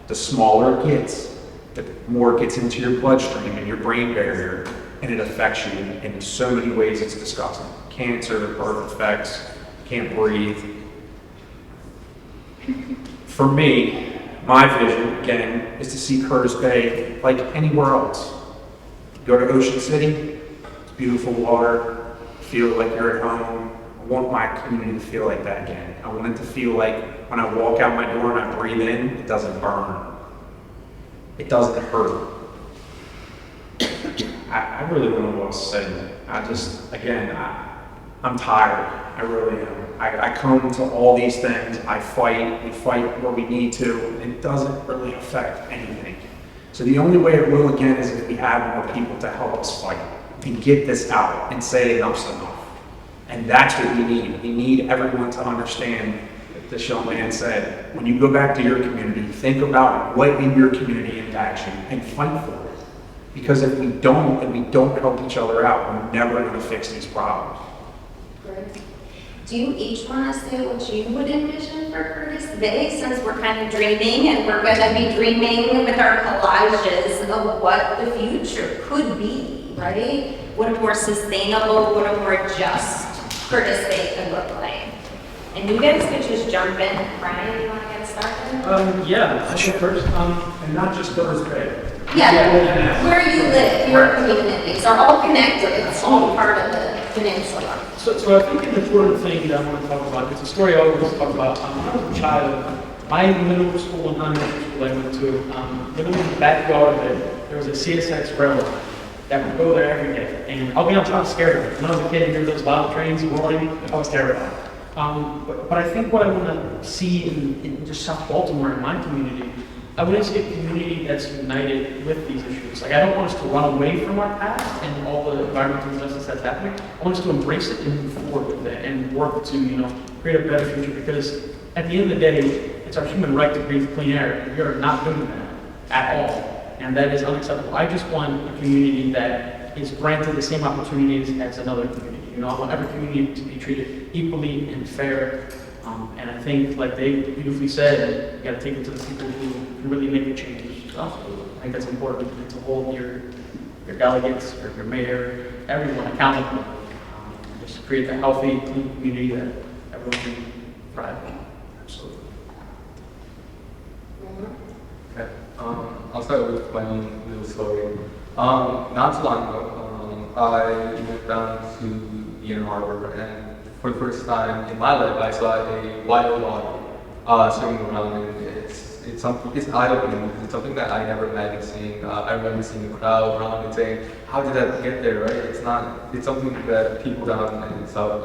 The smaller it gets, the more it gets into your bloodstream and your brain barrier, and it affects you in so many ways it's disgusting. Cancer, birth defects, can't breathe. For me, my vision, again, is to see Curtis Bay like anywhere else. Go to Ocean City, it's beautiful water, feel like you're at home. want my community to feel like that again. I want it to feel like when I walk out my door and I breathe in, it doesn't burn. It doesn't hurt. I really don't know what else to say. I'm tired. I really am. I come to all these things, I fight, we fight where we need to, and it doesn't really affect anything. So the only way it will again is if we have more people to help us fight and get this out and say enough's enough. And that's what we need. We need everyone to understand, like the young man said, when you go back to your community, think about what in your community impacts you and fight for it. Because if we don't, and we don't help each other out, we're never going to fix these problems. Do you each want to say what you would envision for Curtis Bay, since we're kind of dreaming and we're going to be dreaming with our collages of what the future could be, right? What a more sustainable, what a more just Curtis Bay could look like. And you guys could just jump in. Brian, you want to get started? Yeah, I should first. And not just Curtis Bay. Yeah, where you live, your communities are all connected. It's all part of the peninsula. So I think an important thing that I want to talk about, it's a story I always talk about. When I was a child, my middle school and elementary school I went to, literally in the backyard of it, there was a CSX railroad that would go there every day. And I'll be honest, I was scared of it. When I was a kid and hear those violent trains roaring, I was terrified. But I think what I want to see in just South Baltimore, in my community, I want to see a community that's united with these issues. Like, I don't want us to run away from our past and all the environmental injustice that's happening. I want us to embrace it and move forward with it and work to, create a better future, because at the end of the day, it's our human right to breathe clean air, and we are not doing that at all. And that is unacceptable. I just want a community that is granted the same opportunities as another community. I want every community to be treated equally and fair. And I think, like they beautifully said, you got to take it to the people who can really make a change. I think that's important to hold your delegates, or your mayor, everyone accountable. Just to create a healthy, clean community that everyone can thrive in. Absolutely. Okay. I'll start with my own little story. Not too long ago, I went down to Ann Arbor, and for the first time in my life, I saw a wild dog swimming around, and it's eye-opening. It's something that I never imagined seeing. I remember seeing the crowd around and saying, "How did that get there?" Right? It's something that people down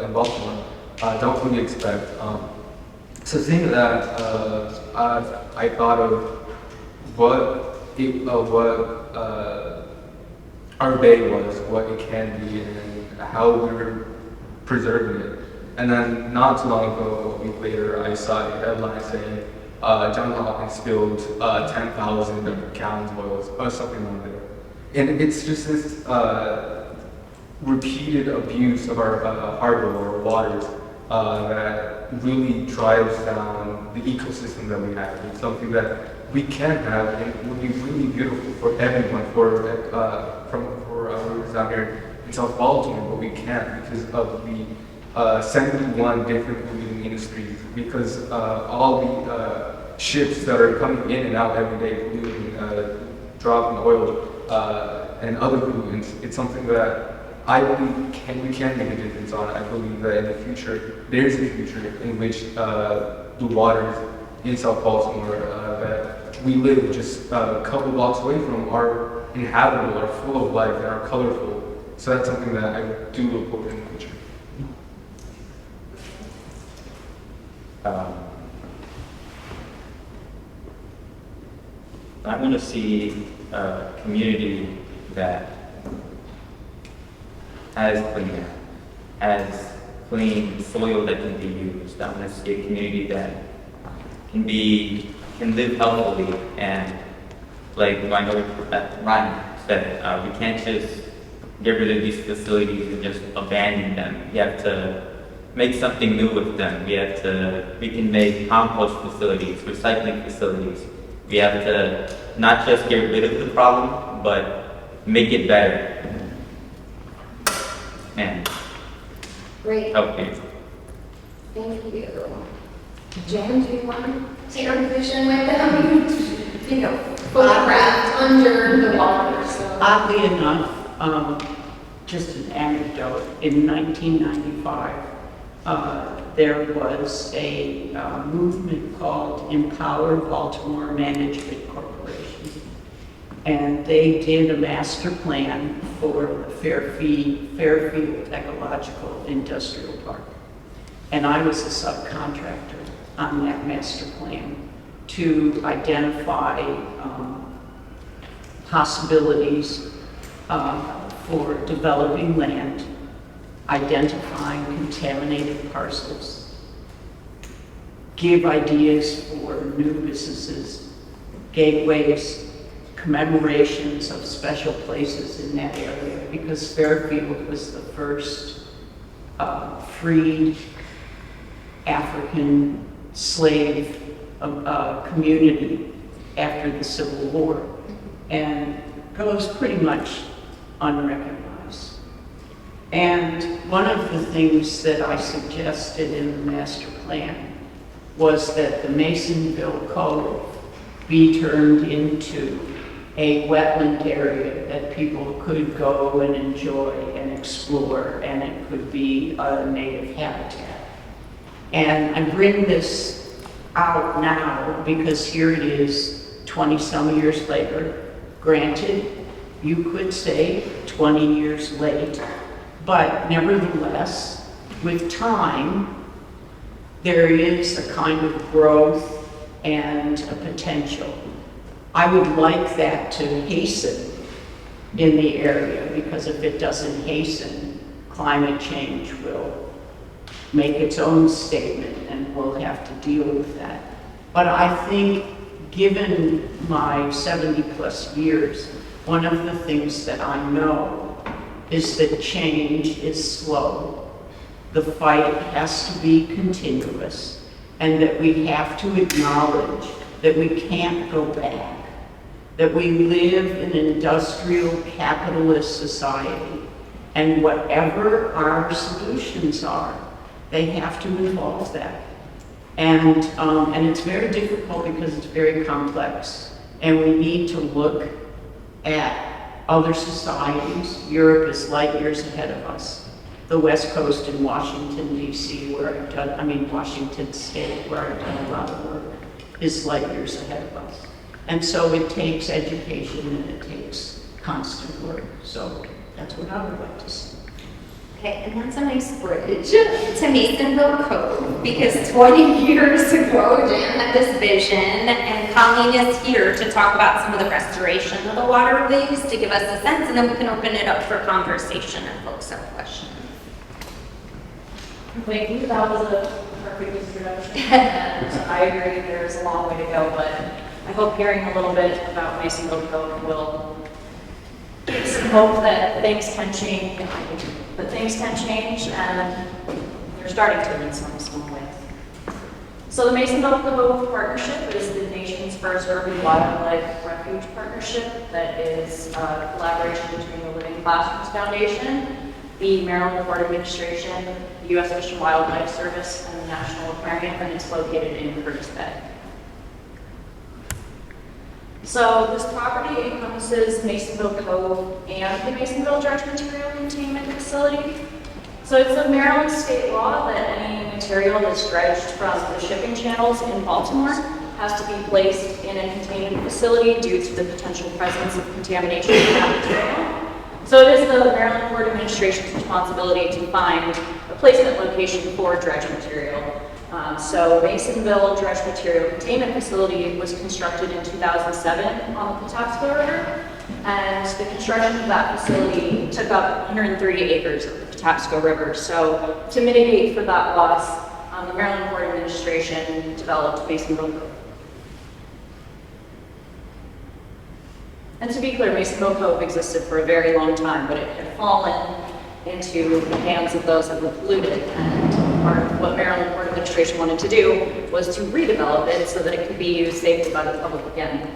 in Baltimore don't really expect. So seeing that, I thought of what our bay was, what it can be, and how we were preserving it. And then not too long ago, a week later, I saw a headline saying John Hopkins spilled 10,000 gallons of oil or something like that. And it's just this repeated abuse of our harbor or waters that really drives down the ecosystem that we have. It's something that we can have, and it would be really beautiful for everyone, for our roots down here in South Baltimore, but we can't because of the 71 different polluting industries, because all the ships that are coming in and out every day polluting, dropping oil and other pollutants. It's something that I believe we can make a difference on. I believe that in the future, there's a future in which the waters in South Baltimore that we live just a couple blocks away from are inhabitable, are full of life, and are colorful. So that's something that I do look forward to in the future. I want to see a community that has clean air, has clean soil that can be used. I want to see a community that can live healthily, and like Ryan said, we can't just get rid of these facilities and just abandon them. We have to make something new with them. We can make compost facilities, recycling facilities. We have to not just get rid of the problem, but make it better. And Great. help you. Thank you. Jen, do you want to share a vision with them? Photographed under the water. So. Oddly enough, just an anecdote, in 1995, there was a movement called Empower Baltimore Management Corporation. And they did a master plan for the Fairfield Ecological Industrial Park. And I was a subcontractor on that master plan to identify possibilities for developing land, identifying contaminated parcels, give ideas for new businesses, gateways, commemorations of special places in that area, because Fairfield was the first freed African slave community after the Civil War, and goes pretty much unrecognized. And one of the things that I suggested in the master plan was that the Masonville Cove be turned into a wetland area that people could go and enjoy and explore, and it could be a native habitat. And I bring this out now because here it is 20-some years later. Granted, you could say 20 years late, but nevertheless, with time, there is a kind of growth and a potential. I would like that to hasten in the area, because if it doesn't hasten, climate change will make its own statement and we'll have to deal with that. But I think, given my 70+ years, one of the things that I know is that change is slow. The fight has to be continuous, and that we have to acknowledge that we can't go back, that we live in an industrial capitalist society, and whatever our solutions are, they have to involve that. And it's very difficult because it's very complex, and we need to look at other societies. Europe is light years ahead of us. The West Coast in Washington, D.C., Washington State, where I've done a lot of work, is light years ahead of us. And so it takes education and it takes constant work. So that's what I would like to see. Okay, and that's a nice bridge to Masonville Cove, because 20 years ago, Jan had this vision, and Colleen is here to talk about some of the restoration of the waterways, to give us a sense, and then we can open it up for conversation if folks have questions. Thank you, that was a perfect introduction, and I agree there's a long way to go, but I hope hearing a little bit about Masonville Cove will give some hope that things can change, and they're starting to in some small ways. So the Masonville Cove Partnership is the nation's first urban wildlife refuge partnership that is a collaboration between the Living Classrooms Foundation, the Maryland Port Administration, the U.S. Fish and Wildlife Service, and the National Aquarium, and it's located in Curtis Bay. So this property encompasses Masonville Cove and the Masonville Dredge Material Containment Facility. So it's a Maryland state law that any material that's dredged from the shipping channels in Baltimore has to be placed in a containment facility due to the potential presence of contamination in that material. So it is the Maryland Port Administration's responsibility to find a placement location for dredge material. So Masonville Dredge Material Containment Facility was constructed in 2007 on the Towson River, and the construction of that facility took up 130 acres of the Towson River. So to mitigate for that loss, the Maryland Port Administration developed Masonville Cove. And to be clear, Masonville Cove existed for a very long time, but it had fallen into the hands of those that were polluted. And part of what Maryland Port Administration wanted to do was to redevelop it so that it could be used safely by the public again.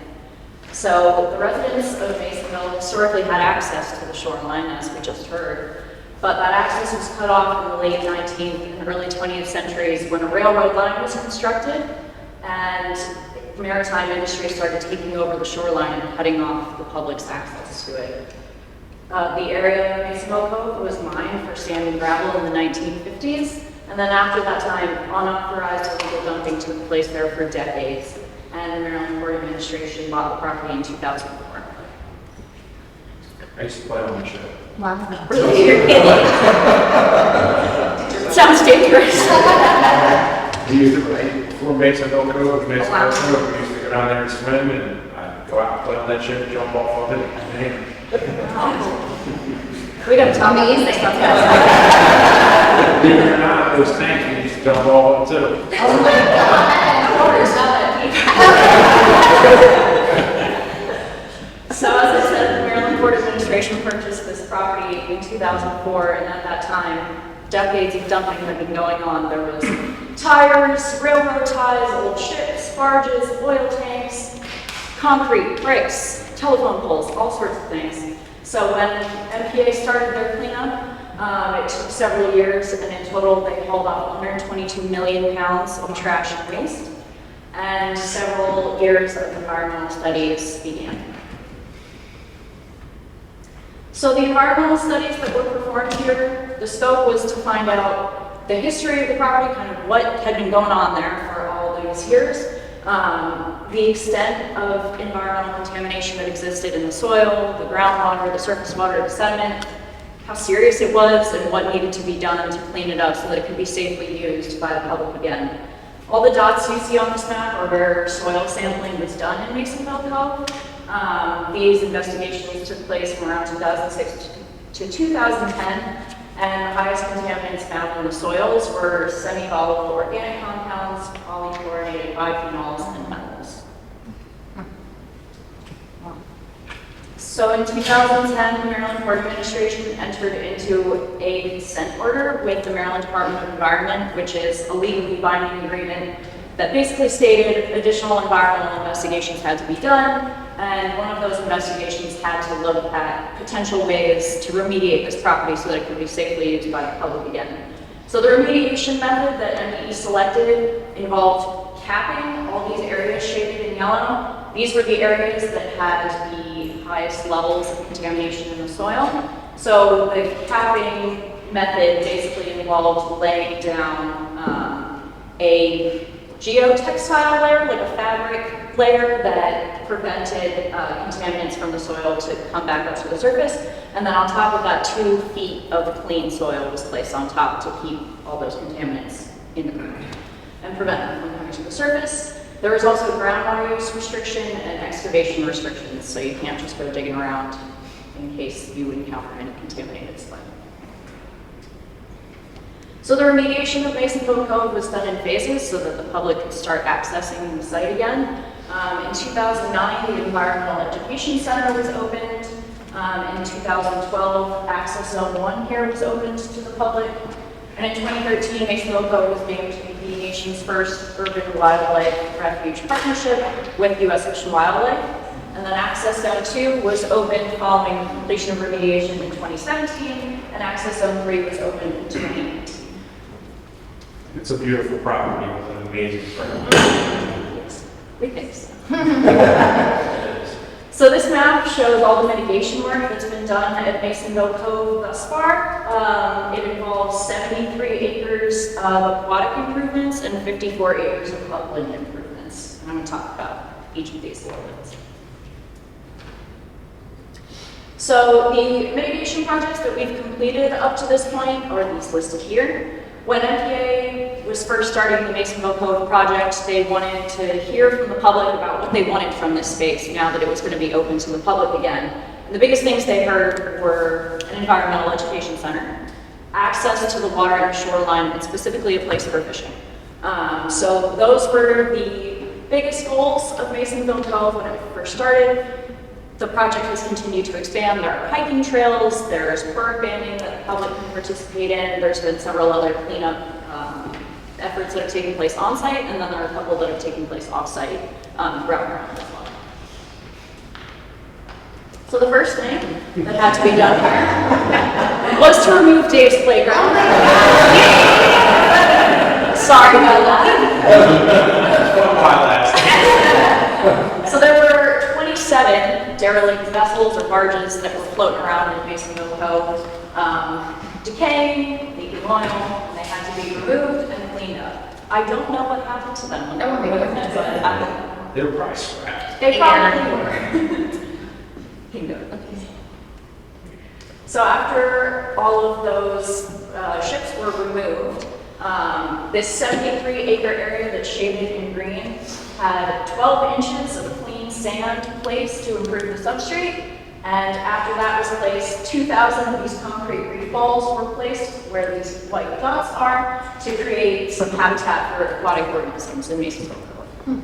So the residents of Masonville historically had access to the shoreline, as we just heard, but that access was cut off in the late 19th and early 20th centuries when a railroad line was constructed, and maritime industry started taking over the shoreline and cutting off the public's access to it. The area of Masonville Cove was mined for sand and gravel in the 1950s, and then after that time, unauthorized illegal dumping took place there for decades, and the Maryland Port Administration bought the property in 2004. I used to play on the show. Wow. Really? You're kidding? Sounds dangerous. We used to play for Masonville Cove, Masonville Cove. We used to go down there and swim, and I'd go out and play on that ship, jump off of it. Man. We got to tell me these things. Believe it or not, those tanks we used to jump off of too. Oh my God. Water's not that deep. So as I said, the Maryland Port Administration purchased this property in 2004, and at that time, decades of dumping had been going on. There was tires, railroad ties, old ships, barges, oil tanks, concrete, bricks, telephone poles, all sorts of things. So when MPA started their cleanup, it took several years, and in total they hauled off 122 million pounds of trash and waste, and several years of environmental studies began. So the environmental studies that were performed here, the scope was to find out the history of the property, kind of what had been going on there for all these years, the extent of environmental contamination that existed in the soil, the groundwater, the surface water, the sediment, how serious it was, and what needed to be done to clean it up so that it could be safely used by the public again. All the dots you see on this map are where soil sampling was done in Masonville Cove. These investigations took place from around 2006 to 2010, and the highest contaminants found in the soils were semi-volatile organic compounds, polychlorinated biphenyls, and metals. So in 2010, the Maryland Port Administration entered into a consent order with the Maryland Department of Environment, which is a legally binding agreement that basically stated additional environmental investigations had to be done, and one of those investigations had to look at potential ways to remediate this property so that it could be safely used by the public again. So the remediation method that MDE selected involved capping all these areas shaded in yellow. These were the areas that had the highest levels of contamination in the soil. So the capping method basically involved laying down a geotextile layer, like a fabric layer that prevented contaminants from the soil to come back up to the surface. And then on top of that, 2 feet of clean soil was placed on top to keep all those contaminants in the ground and prevent them from coming to the surface. There was also groundwater use restriction and excavation restrictions, so you can't just go digging around in case you encounter any contaminated soil. So the remediation of Masonville Cove was done in phases so that the public could start accessing the site again. In 2009, the Environmental Education Center was opened. In 2012, Access Zone 1 here was opened to the public. And in 2013, Masonville Cove was named to be the nation's first urban wildlife refuge partnership with U.S. Fish and Wildlife. And then Access Zone 2 was opened following completion of remediation in 2017, and Access Zone 3 was opened in 2018. It's a beautiful property with an amazing frame. We think so. So this map shows all the mitigation work that's been done at Masonville Cove thus far. It involves 73 acres of aquatic improvements and 54 acres of upland improvements. And I'm going to talk about each of these a little bit. So the mitigation projects that we've completed up to this point are these listed here. When MPA was first starting the Masonville Cove project, they wanted to hear from the public about what they wanted from this space now that it was going to be open to the public again. And the biggest things they heard were an environmental education center, access to the water and shoreline, and specifically a place for fishing. So those were the biggest goals of Masonville Cove when it first started. The project has continued to expand. There are hiking trails, there's bird banding that the public can participate in, there's been several other cleanup efforts that have taken place on site, and then there are a couple that have taken place off site throughout Maryland as well. So the first thing that had to be done here was to remove Dave's playground. Sorry about that. So there were 27 derelict vessels or barges that were floating around in Masonville Cove, decaying, leaking oil, and they had to be removed and cleaned up. I don't know what happened to them when they were removed, but They're probably scrapped. they probably were. So after all of those ships were removed, this 73-acre area that's shaded in green had 12 inches of clean sand placed to improve the substrate. And after that was placed, 2,000 of these concrete reef balls were placed where these white dots are to create some habitat for aquatic organisms in Masonville Cove.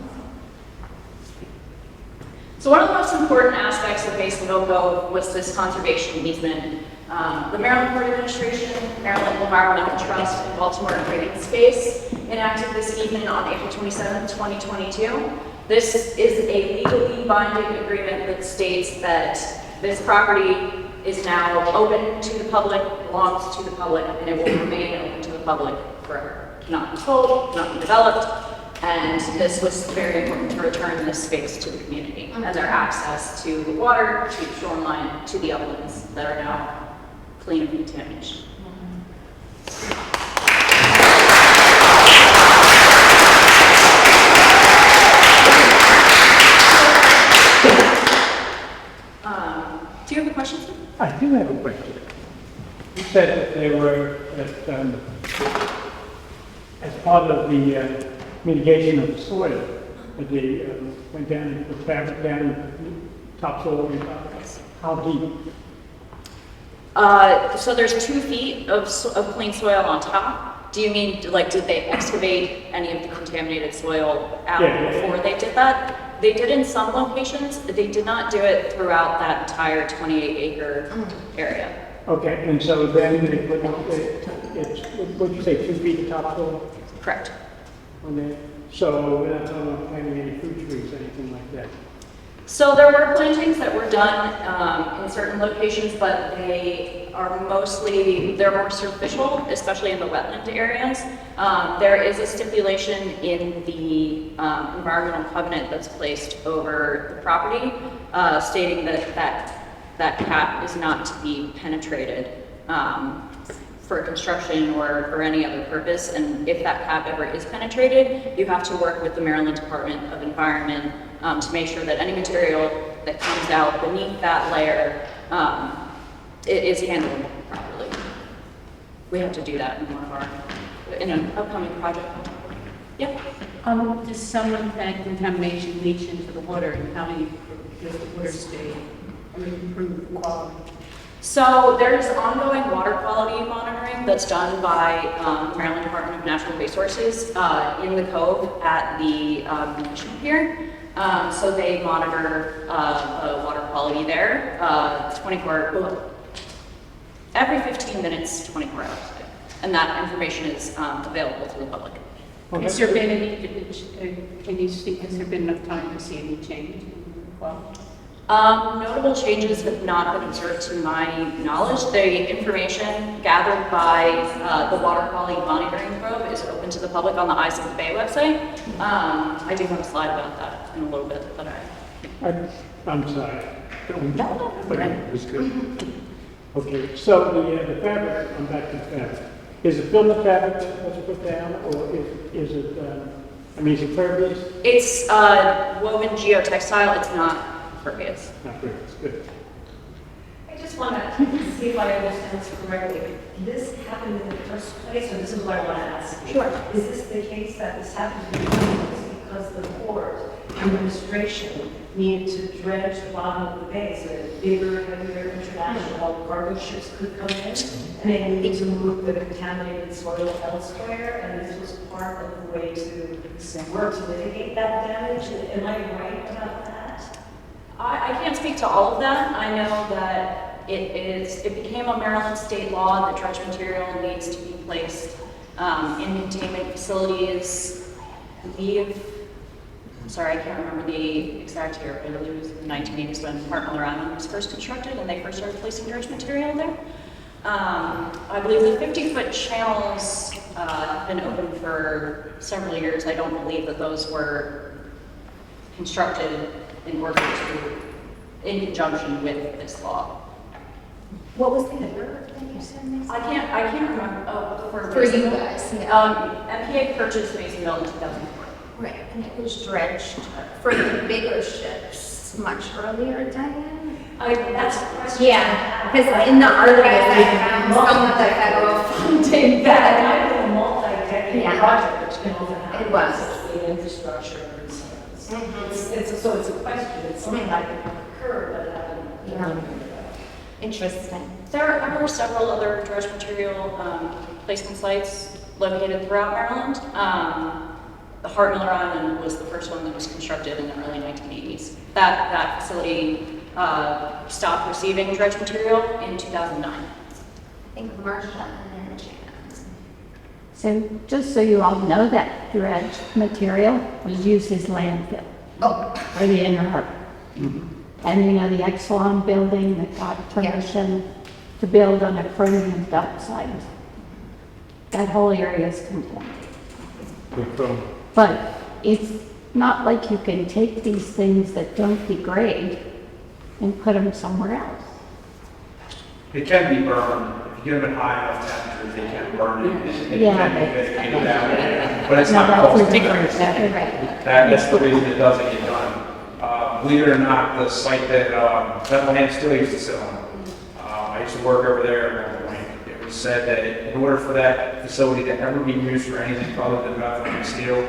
So one of the most important aspects of Masonville Cove was this conservation easement. The Maryland Port Administration, Maryland Environmental Trust, and Baltimore Green Space enacted this easement on April 27, 2022. This is a legally binding agreement that states that this property is now open to the public, belongs to the public, and it will remain open to the public forever. Cannot be sold, cannot be developed, and this was very important to return this space to the community and their access to the water, to the shoreline, to the uplands that are now clean of contamination. Do you have a question? I do have a question. You said that they were, as part of the mitigation of the soil, that they went down and put fabric down, topsoil, how deep? So there's 2 feet of clean soil on top. Do you mean, like, did they excavate any of the contaminated soil out before they did that? They did in some locations. They did not do it throughout that entire 28-acre area. Okay, and so then they put, it's, what'd you say, 2 feet of topsoil? Correct. On there? So that's not planting any fruit trees, anything like that? So there were plantings that were done in certain locations, but they are mostly, they're more superficial, especially in the wetland areas. There is a stipulation in the environmental covenant that's placed over the property, stating that that cap is not to be penetrated for construction or for any other purpose. And if that cap ever is penetrated, you have to work with the Maryland Department of Environment to make sure that any material that comes out beneath that layer it is handled properly. We have to do that in an upcoming project. Yeah. Does some of that contamination leach into the water, and how many does the water stay? Improve the quality? So there's ongoing water quality monitoring that's done by Maryland Department of Natural Resources in the cove at the mission pier. So they monitor the water quality there every 15 minutes, 24 hours. And that information is available to the public. Has there been any, can you see, has there been enough time to see any change in the quality? Notable changes have not been observed to my knowledge. The information gathered by the water quality monitoring probe is open to the public on the Eyes of the Bay website. I do have a slide about that in a little bit, but I'm sorry. No. Okay, that's good. Okay, so the fabric, I'm back to the fabric. Is it filament fabric that was put down, or is it, I mean, is it pervious? It's woven geotextile. It's not pervious. Not pervious, good. I just want to see if I understand this correctly. Did this happen in the first place, or this is what I want to ask you? Sure. Is this the case that this happened in the first place because the port administration needed to dredge the bottom of the bay so that bigger, heavier international cargo ships could come in, and they needed to move the contaminated soil elsewhere, and this was part of the way to work to mitigate that damage? Am I right about that? I can't speak to all of that. I know that it became a Maryland state law that dredge material needs to be placed in containment facilities. I'm sorry, I can't remember the exact year, but it was in the 1980s when Fort Mulroney was first constructed and they first started placing dredge material there. I believe the 50-foot channels have been open for several years. I don't believe that those were constructed in order to in conjunction with this law. What was the number that you said, Mason? I can't remember, For you guys, yeah. MPA purchased Masonville in 2004. Right, and it was dredged for the bigger ships much earlier, Diane? That's a question. Yeah, because in the articles I found some of the federal funding that. That might be a multi-decade Yeah. project, which can also happen. It was. The infrastructure and so on. It's a question, it's something that can occur, but it hasn't. Interesting. There are several other dredge material placement sites located throughout Maryland. The Hart Miller Island was the first one that was constructed in the early 1980s. That facility stopped receiving dredge material in 2009. I think Marcia and then Chance. So just so you all know, that dredge material was used as landfill for the inner harbor. And you know, the Exelon building that got permission to build on a frozen dump site. That whole area is contaminated. But it's not like you can take these things that don't degrade and put them somewhere else. It can be burned. If you get them at high enough temperatures, they can burn it. It Yeah. can be mitigated down, but it's No, not that's cost ridiculous. effective. Right. That's the reason it doesn't get done. Believe it or not, the site that Bethlehem still used to sit on. I used to work over there at one point. It was said that in order for that facility to ever be used for anything other than Bethlehem steel,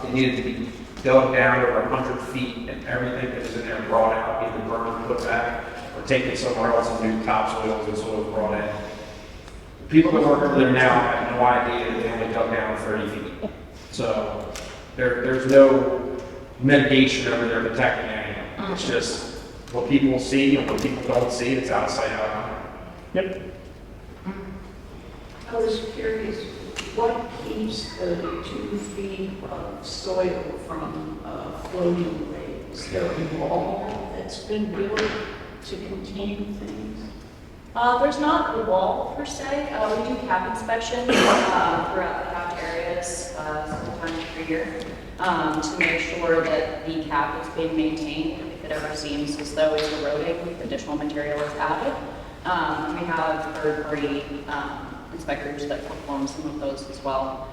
it needed to be dug down over 100 feet and everything that was in there brought out, either burned, put back, or taken somewhere else and new topsoils and soil brought in. The people that work over there now have no idea that they only dug down 30 feet. So there's no mitigation over there protecting anything. It's just what people see and what people don't see. It's out of sight, out of mind. Yep. I was curious, what keeps the 2 feet of soil from floating away? Is there a wall that's been built to contain things? There's not a wall per se. We do cap inspections throughout the cap areas several times per year to make sure that the cap is being maintained. If it ever seems as though it's eroding, additional material is added. We have third-party inspectors that perform some of those as well.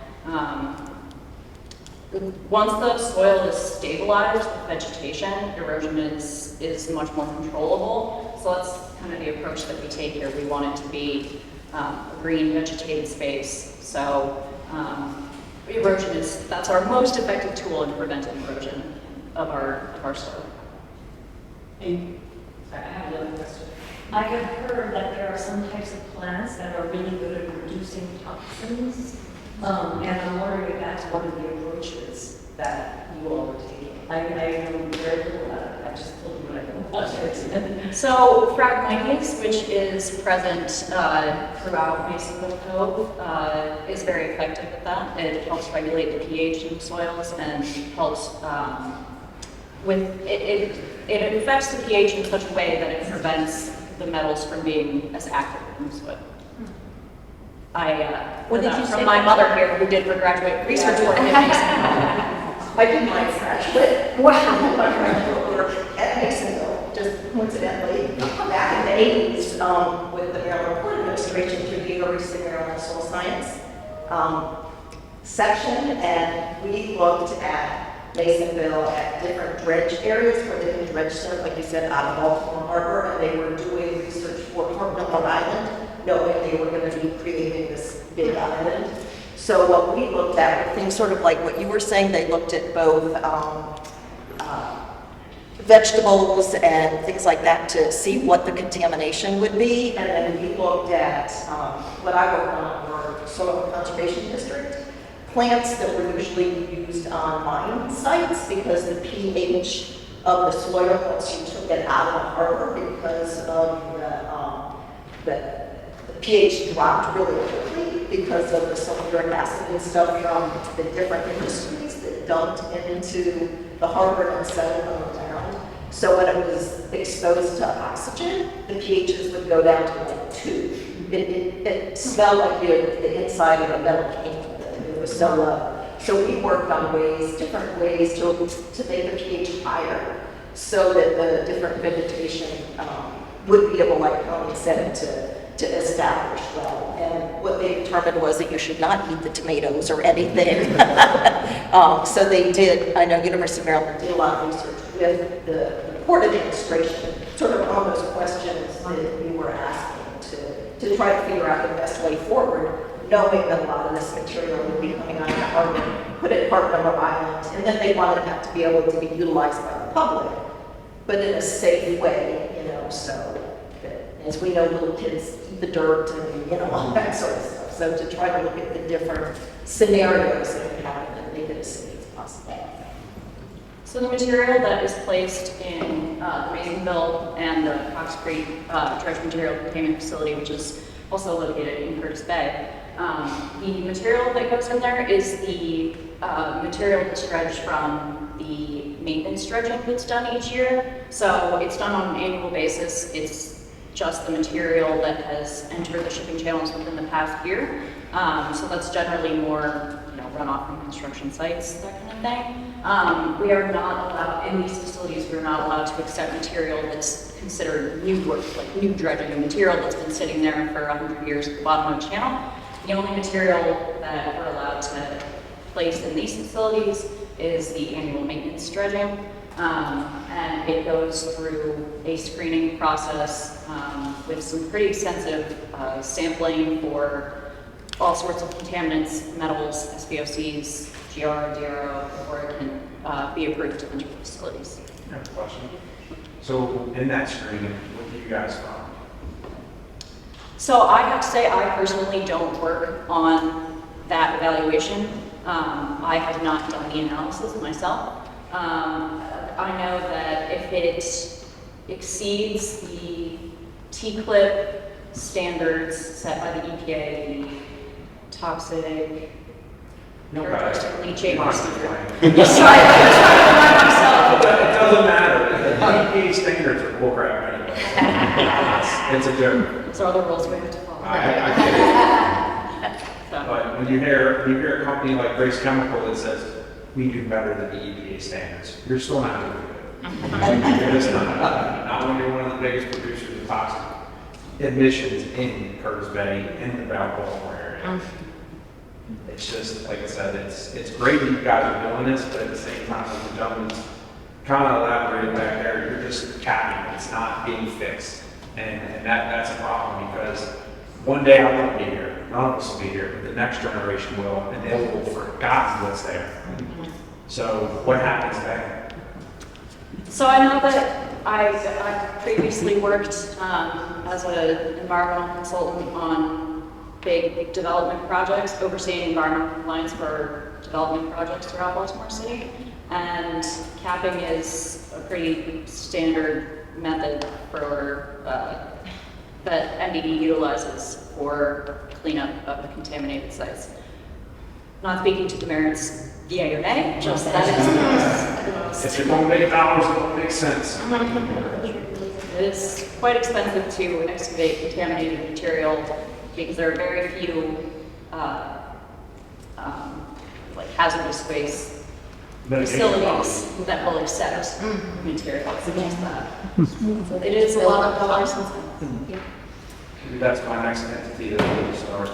Once the soil is stabilized with vegetation, erosion is much more controllable. So that's kind of the approach that we take here. We want it to be a green vegetated space. So erosion that's our most effective tool in preventing erosion of our soil. And I have another question. I have heard that there are some types of plants that are really good at reducing toxins, and I'm wondering if that's one of the approaches that you all are taking. I know very little about it. I just told you what I know about it. So Phragmites, which is present throughout Masonville Cove, is very effective at that. It helps regulate the pH in the soils and helps it affects the pH in such a way that it prevents the metals from being as active in the soil. I What did you say? from my mother here, who did her graduate research work at Mason. I did my graduate. Wow. My graduate work at Masonville, just coincidentally, back in the 80s with the Maryland Port Administration through the University of Maryland Soil Science section, and we looked at Masonville at different dredge areas where they can dredge stuff, like you said, out of Baltimore Harbor, and they were doing research for Hart Miller Island, knowing they were going to be creating this big island. So what we looked at were things sort of like what you were saying. They looked at both vegetables and things like that to see what the contamination would be. And then we looked at what I worked on were soil conservation district plants that were usually used on mine sites because the pH of the soil, once you took it out of the harbor, because of the pH dropped really quickly because of the sulfuric acid and stuff from the different industries that dumped into the harbor and settled on the ground. So when it was exposed to oxygen, the pHs would go down to like 2. It smelled like the inside of a metal can. It was so low. So we worked on different ways to make the pH higher. so that the different vegetation would be able, like Tony said, to establish well. And what they determined was that you should not eat the tomatoes or anything. So they did, I know University of Maryland did a lot of research with the Port Administration, sort of on those questions that you were asking to try to figure out the best way forward, knowing that a lot of this material would be coming out of the harbor, put it part of Rhode Island, and then they wanted that to be able to be utilized by the public, but in a safe way, you know, so that, as we know, little kids eat the dirt and, you know, all that sort of stuff. So to try to look at the different scenarios that could happen and make it as safe as possible. So the material that is placed in the Masonville and the Cox Creek dredge material containment facility, which is also located in Curtis Bay, the material that goes in there is the material that's dredged from the maintenance dredging that's done each year. So it's done on an annual basis. It's just the material that has entered the shipping channels within the past year. So that's generally more, you know, runoff from construction sites, that kind of thing. We are not allowed, in these facilities, we're not allowed to accept material that's considered new work, like new dredging, material that's been sitting there for 100 years at the bottom of the channel. The only material that we're allowed to place in these facilities is the annual maintenance dredging. And it goes through a screening process with some pretty extensive sampling for all sorts of contaminants, metals, SBOCs, GR, DRO, before it can be approved to enter the facilities. I have a question. So in that screening, what do you guys find? So I have to say, I personally don't work on that evaluation. I have not done the analysis myself. I know that if it exceeds the T-clip standards set by the EPA, the toxic characteristic leaching or something. Yes, I It doesn't matter. The EPA standards are bullcrap anyway. It's a joke. Those are the rules we have to follow. I get it. But when you hear a company like Grace Chemical that says, we do better than the EPA standards, you're still not doing good. You're just not when you're one of the biggest producers of toxic emissions in Curtis Bay, in the Baltimore area. It's just, like I said, it's great that you guys are doing this, but at the same time, like the gentleman's kind of elaborated back there, you're just capping it. It's not being fixed. And that's a problem because one day I won't be here. None of us will be here, but the next generation will, and they will have forgotten what's there. So what happens then? So I know that I previously worked as an environmental consultant on big development projects, overseeing environmental compliance for development projects throughout Baltimore City. And capping is a pretty standard method for that MDE utilizes for cleanup of the contaminated sites. Not speaking to demerits, yay or nay, just that is. If it won't make dollars, it won't make sense. It is quite expensive to excavate contaminated material because there are very few like hazardous waste facilities that will accept materials against that. So it is a lot of dollars and cents. Yeah. Maybe that's my next entity that will start.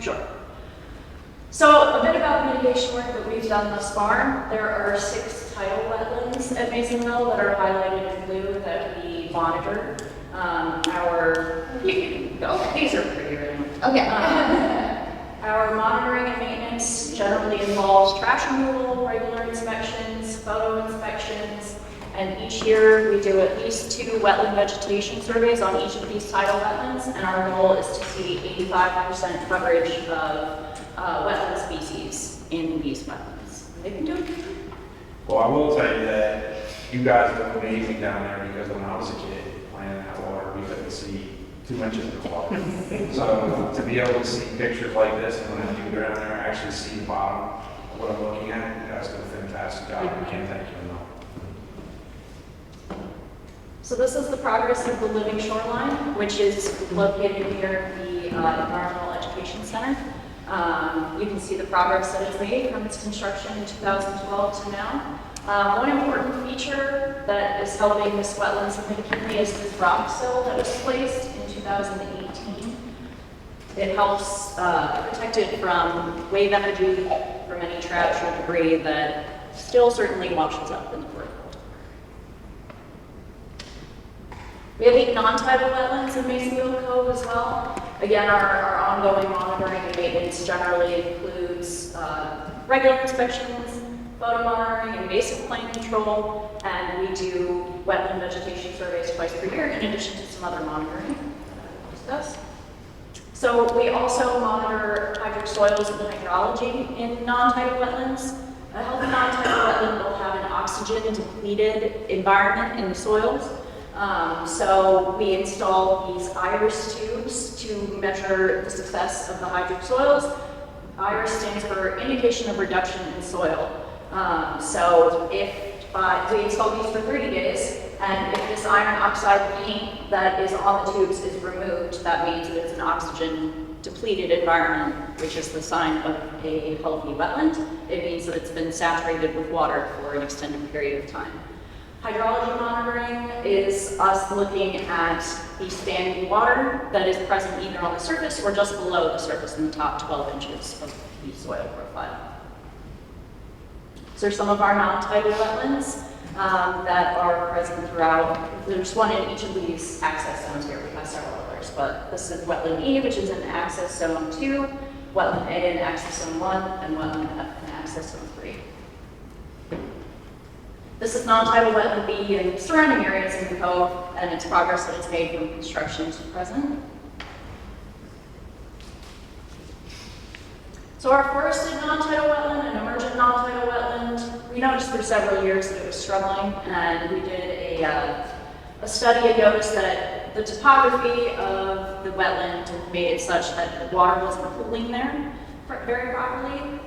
Sure. So a bit about the mitigation work that we've done thus far. There are 6 tidal wetlands at Masonville that are highlighted in blue that we monitor. These are pretty early. Okay. Our monitoring and maintenance generally involves trash removal, regular inspections, photo inspections, and each year we do at least 2 wetland vegetation surveys on each of these tidal wetlands, and our goal is to see 85% coverage of wetland species in these wetlands. They've been doing good. Well, I will tell you that you guys look amazing down there because when I was a kid playing in that water, we couldn't see 2 inches of the water. So to be able to see pictures like this and when you go down there and actually see the bottom of what I'm looking at, you guys do a fantastic job. I can't thank you enough. So this is the progress of the living shoreline, which is located near the Environmental Education Center. You can see the progress that it's made from its construction in 2012 to now. One important feature that is helping this wetland significantly is this rock sill that was placed in 2018. It helps protect it from wave energy, from any trash or debris that still certainly washes up in the world. We have 8 non-tidal wetlands in Masonville Cove as well. Again, our ongoing monitoring and maintenance generally includes regular inspections, photo monitoring, invasive plant control, and we do wetland vegetation surveys twice per year in addition to some other monitoring that we'll discuss. So we also monitor hydric soils and hydrology in non-tidal wetlands. A healthy non-tidal wetland will have an oxygen-depleted environment in the soils. So we install these IRIS tubes to measure the success of the hydric soils. IRIS stands for Indication of Reduction in Soil. So if we install these for 30 days, and if this iron oxide paint that is on the tubes is removed, that means that it's an oxygen-depleted environment, which is the sign of a healthy wetland. It means that it's been saturated with water for an extended period of time. Hydrology monitoring is us looking at the standing water that is present either on the surface or just below the surface in the top 12 inches of the soil profile. So some of our non-tidal wetlands that are present throughout. There's one in each of these access zones here. We have several others, but this is wetland E, which is in access zone 2, wetland A in access zone 1, and wetland F in access zone 3. This is non-tidal wetland B in surrounding areas in the cove and its progress that it's made from construction to present. So our forested non-tidal wetland and emergent non-tidal wetland, we noticed for several years that it was struggling, and we did a study and noticed that the topography of the wetland made it such that the water wasn't pooling there very properly.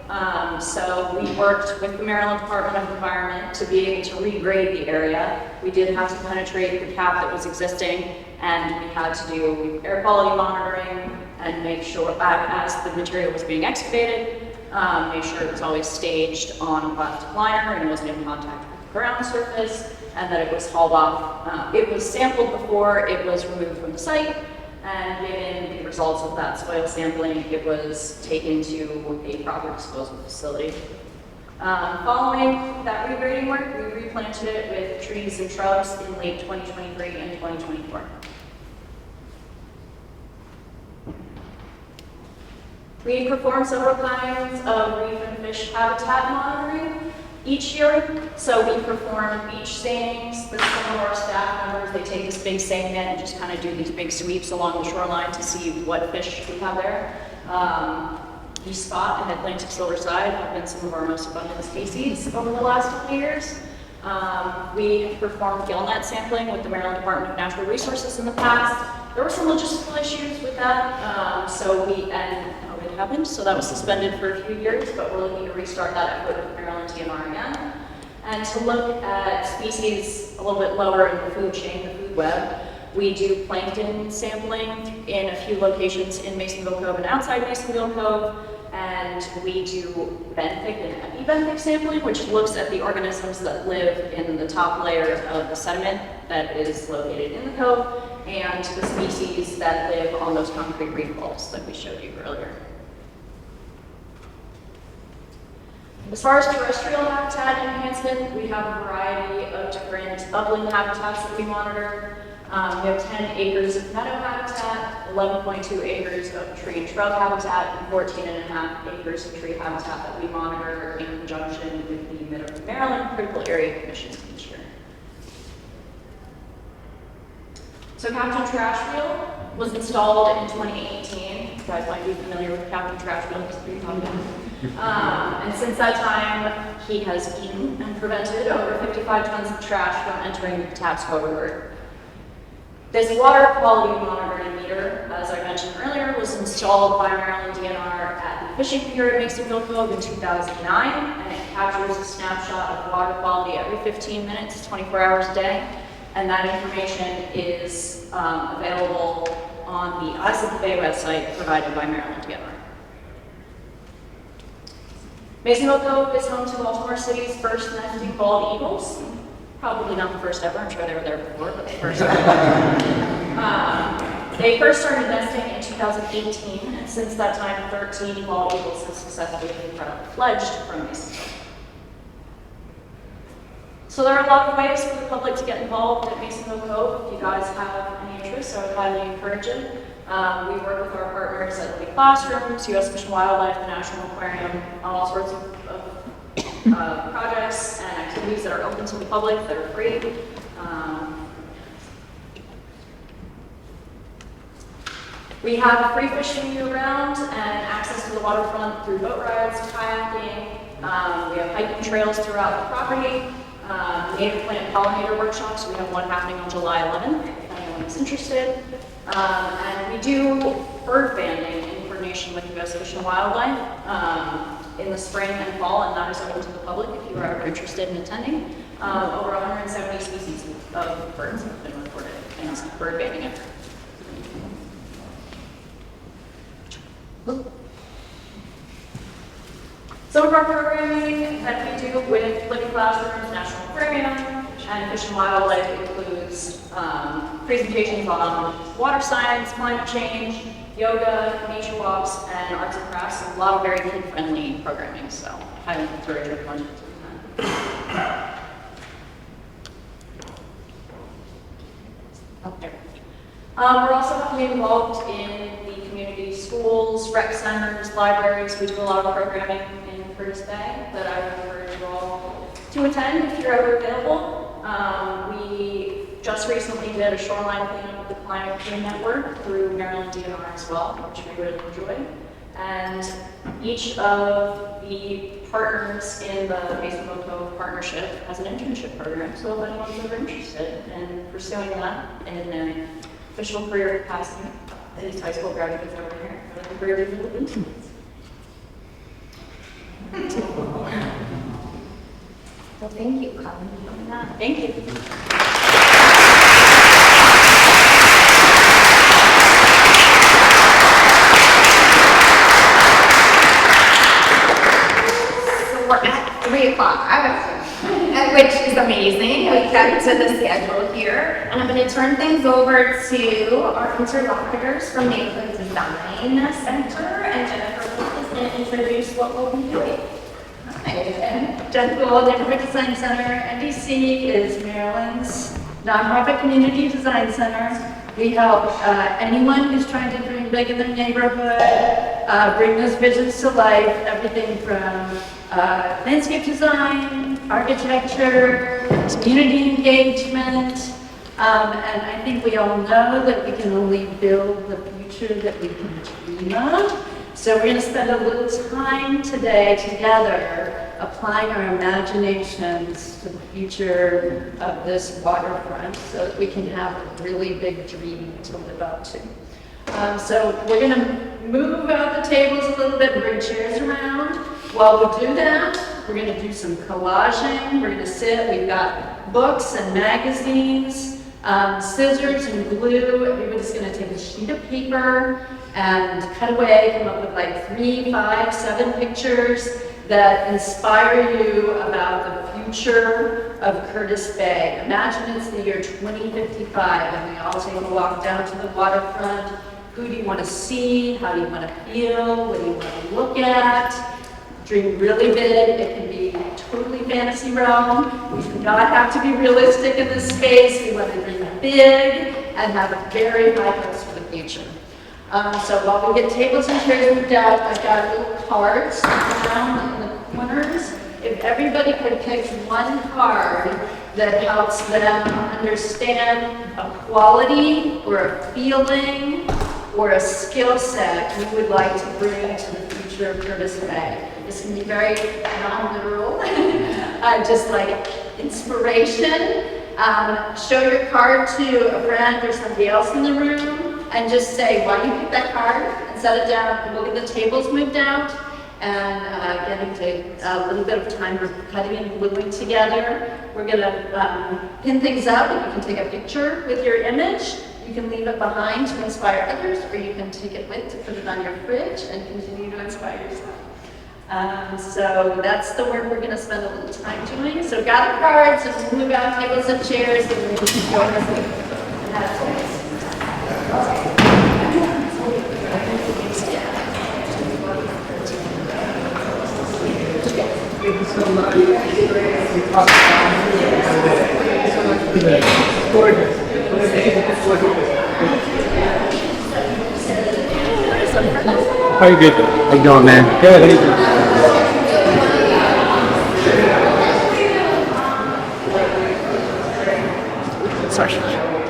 So we worked with the Maryland Department of Environment to be able to regrade the area. We did have to penetrate the cap that was existing, and we had to do air quality monitoring and make sure, as the material was being excavated, make sure it was always staged on a plastic liner and wasn't in contact with the ground surface, and that it was hauled off. It was sampled before it was removed from the site, and given the results of that soil sampling, it was taken to a proper disposal facility. Following that regrading work, we replanted it with trees and shrubs in late 2023 and 2024. We perform several kinds of reef and fish habitat monitoring each year. So we perform beach steinings with some of our staff members. They take this big seine net and just kind of do these big sweeps along the shoreline to see what fish we have there. East Spot and Atlantic Silver Side have been some of our most abundant species over the last couple of years. We performed gill net sampling with the Maryland Department of Natural Resources in the past. There were some logistical issues with that, and COVID happened, so that was suspended for a few years, but we're looking to restart that effort with Maryland TNR again. And to look at species a little bit lower in the food chain, the food web, we do plankton sampling in a few locations in Masonville Cove and outside Masonville Cove, and we do benthic and epibenthic sampling, which looks at the organisms that live in the top layer of the sediment that is located in the cove, and the species that live on those concrete reef walls that we showed you earlier. As far as terrestrial habitat enhancement, we have a variety of different upland habitats that we monitor. We have 10 acres of meadow habitat, 11.2 acres of tree and shrub habitat, and 14.5 acres of tree habitat that we monitor in conjunction with the Mid-Maryland Critical Area Commission each year. So Captain Trash Wheel was installed in 2018. You guys might be familiar with Captain Trash Wheel, it's pretty common. And since that time, he has eaten and prevented over 55 tons of trash from entering the Toxic Overburden. This water quality monitoring meter, as I mentioned earlier, was installed by Maryland DNR at the fishing pier at Masonville Cove in 2009, and it captures a snapshot of water quality every 15 minutes, 24 hours a day, and that information is available on the Eyes of the Bay website provided by Maryland DNR. Masonville Cove is home to Baltimore City's first nesting bald eagles. Probably not the first ever, I'm sure they were there before, but the first ever. They first started nesting in 2018, and since that time, 13 bald eagles have successfully been fledged from Masonville. So there are a lot of ways for the public to get involved at Masonville Cove. If you guys have any interest, I would highly encourage it. We work with our partners at Living Classrooms, U.S. Fish and Wildlife, the National Aquarium, on all sorts of projects and activities that are open to the public, that are free. We have free fishing year-round and access to the waterfront through boat rides, kayaking. We have hiking trails throughout the property. Native plant pollinator workshops. We have one happening on July 11th, if anyone is interested. And we do bird banding in coordination with U.S. Fish and Wildlife in the spring and fall, and that is open to the public if you are ever interested in attending. Over 170 species of birds have been reported in bird banding efforts. Some of our programming that we do with Living Classrooms, National Aquarium, and Fish and Wildlife includes presentations on water science, climate change, yoga, nature walks, and arts and crafts, and a lot of very kid-friendly programming, so I highly encourage everyone to attend. Okay. We're also heavily involved in the community schools, rec centers, libraries. We do a lot of programming in Curtis Bay that I would encourage you all to attend if you're ever available. We just recently did a shoreline cleanup with the Climate Clean Network through Maryland DNR as well, which we really enjoyed. And each of the partners in the Masonville Cove partnership has an internship program, so if anyone's ever interested in pursuing that in an official career capacity, these high school graduates over here, I think we're really into Well, thank you, Colin. Thank you. So we're at 3 o'clock, which is amazing. We kept to the schedule here. And I'm going to turn things over to our interlocutors from Neighborhood Design Center. And Jennifer is going to introduce what we'll be doing. Jennifer Neighborhood Design Center, NDC, is Maryland's nonprofit community design center. We help anyone who's trying to dream big in their neighborhood, bring those visions to life, everything from landscape design, architecture, community engagement, and I think we all know that we can only build the future that we can dream of. So we're going to spend a little time today together applying our imaginations to the future of this waterfront so that we can have a really big dream to live up to. So we're going to move out the tables a little bit and bring chairs around. While we do that, we're going to do some collaging. We're going to sit. We've got books and magazines, scissors and glue. Everybody's going to take a sheet of paper and cut away, come up with like 3, 5, 7 pictures that inspire you about the future of Curtis Bay. Imagine it's the year 2055 and we all take a walk down to the waterfront. Who do you want to see? How do you want to feel? What do you want to look at? Dream really big. It can be totally fantasy realm. We do not have to be realistic in this space. We want to dream big and have a very high hopes for the future. So while we get tables and chairs moved out, I've got little cards around in the corners. If everybody could pick one card that helps them understand a quality or a feeling or a skill set you would like to bring to the future of Curtis Bay. This can be very non-literal, just like inspiration. Show your card to a friend or somebody else in the room and just say why you picked that card and set it down and we'll get the tables moved out and getting to a little bit of time for cutting and gluing together. We're gonna pin things up and you can take a picture with your image. You can leave it behind to inspire others or you can take it with to put it on your fridge and continue to inspire yourself. So that's the work we're going to spend a little time doing. So gather cards and move out tables and chairs and we can join us. Thank you so much. Gorgeous. How you good? How you doing, man? Good. Sorry.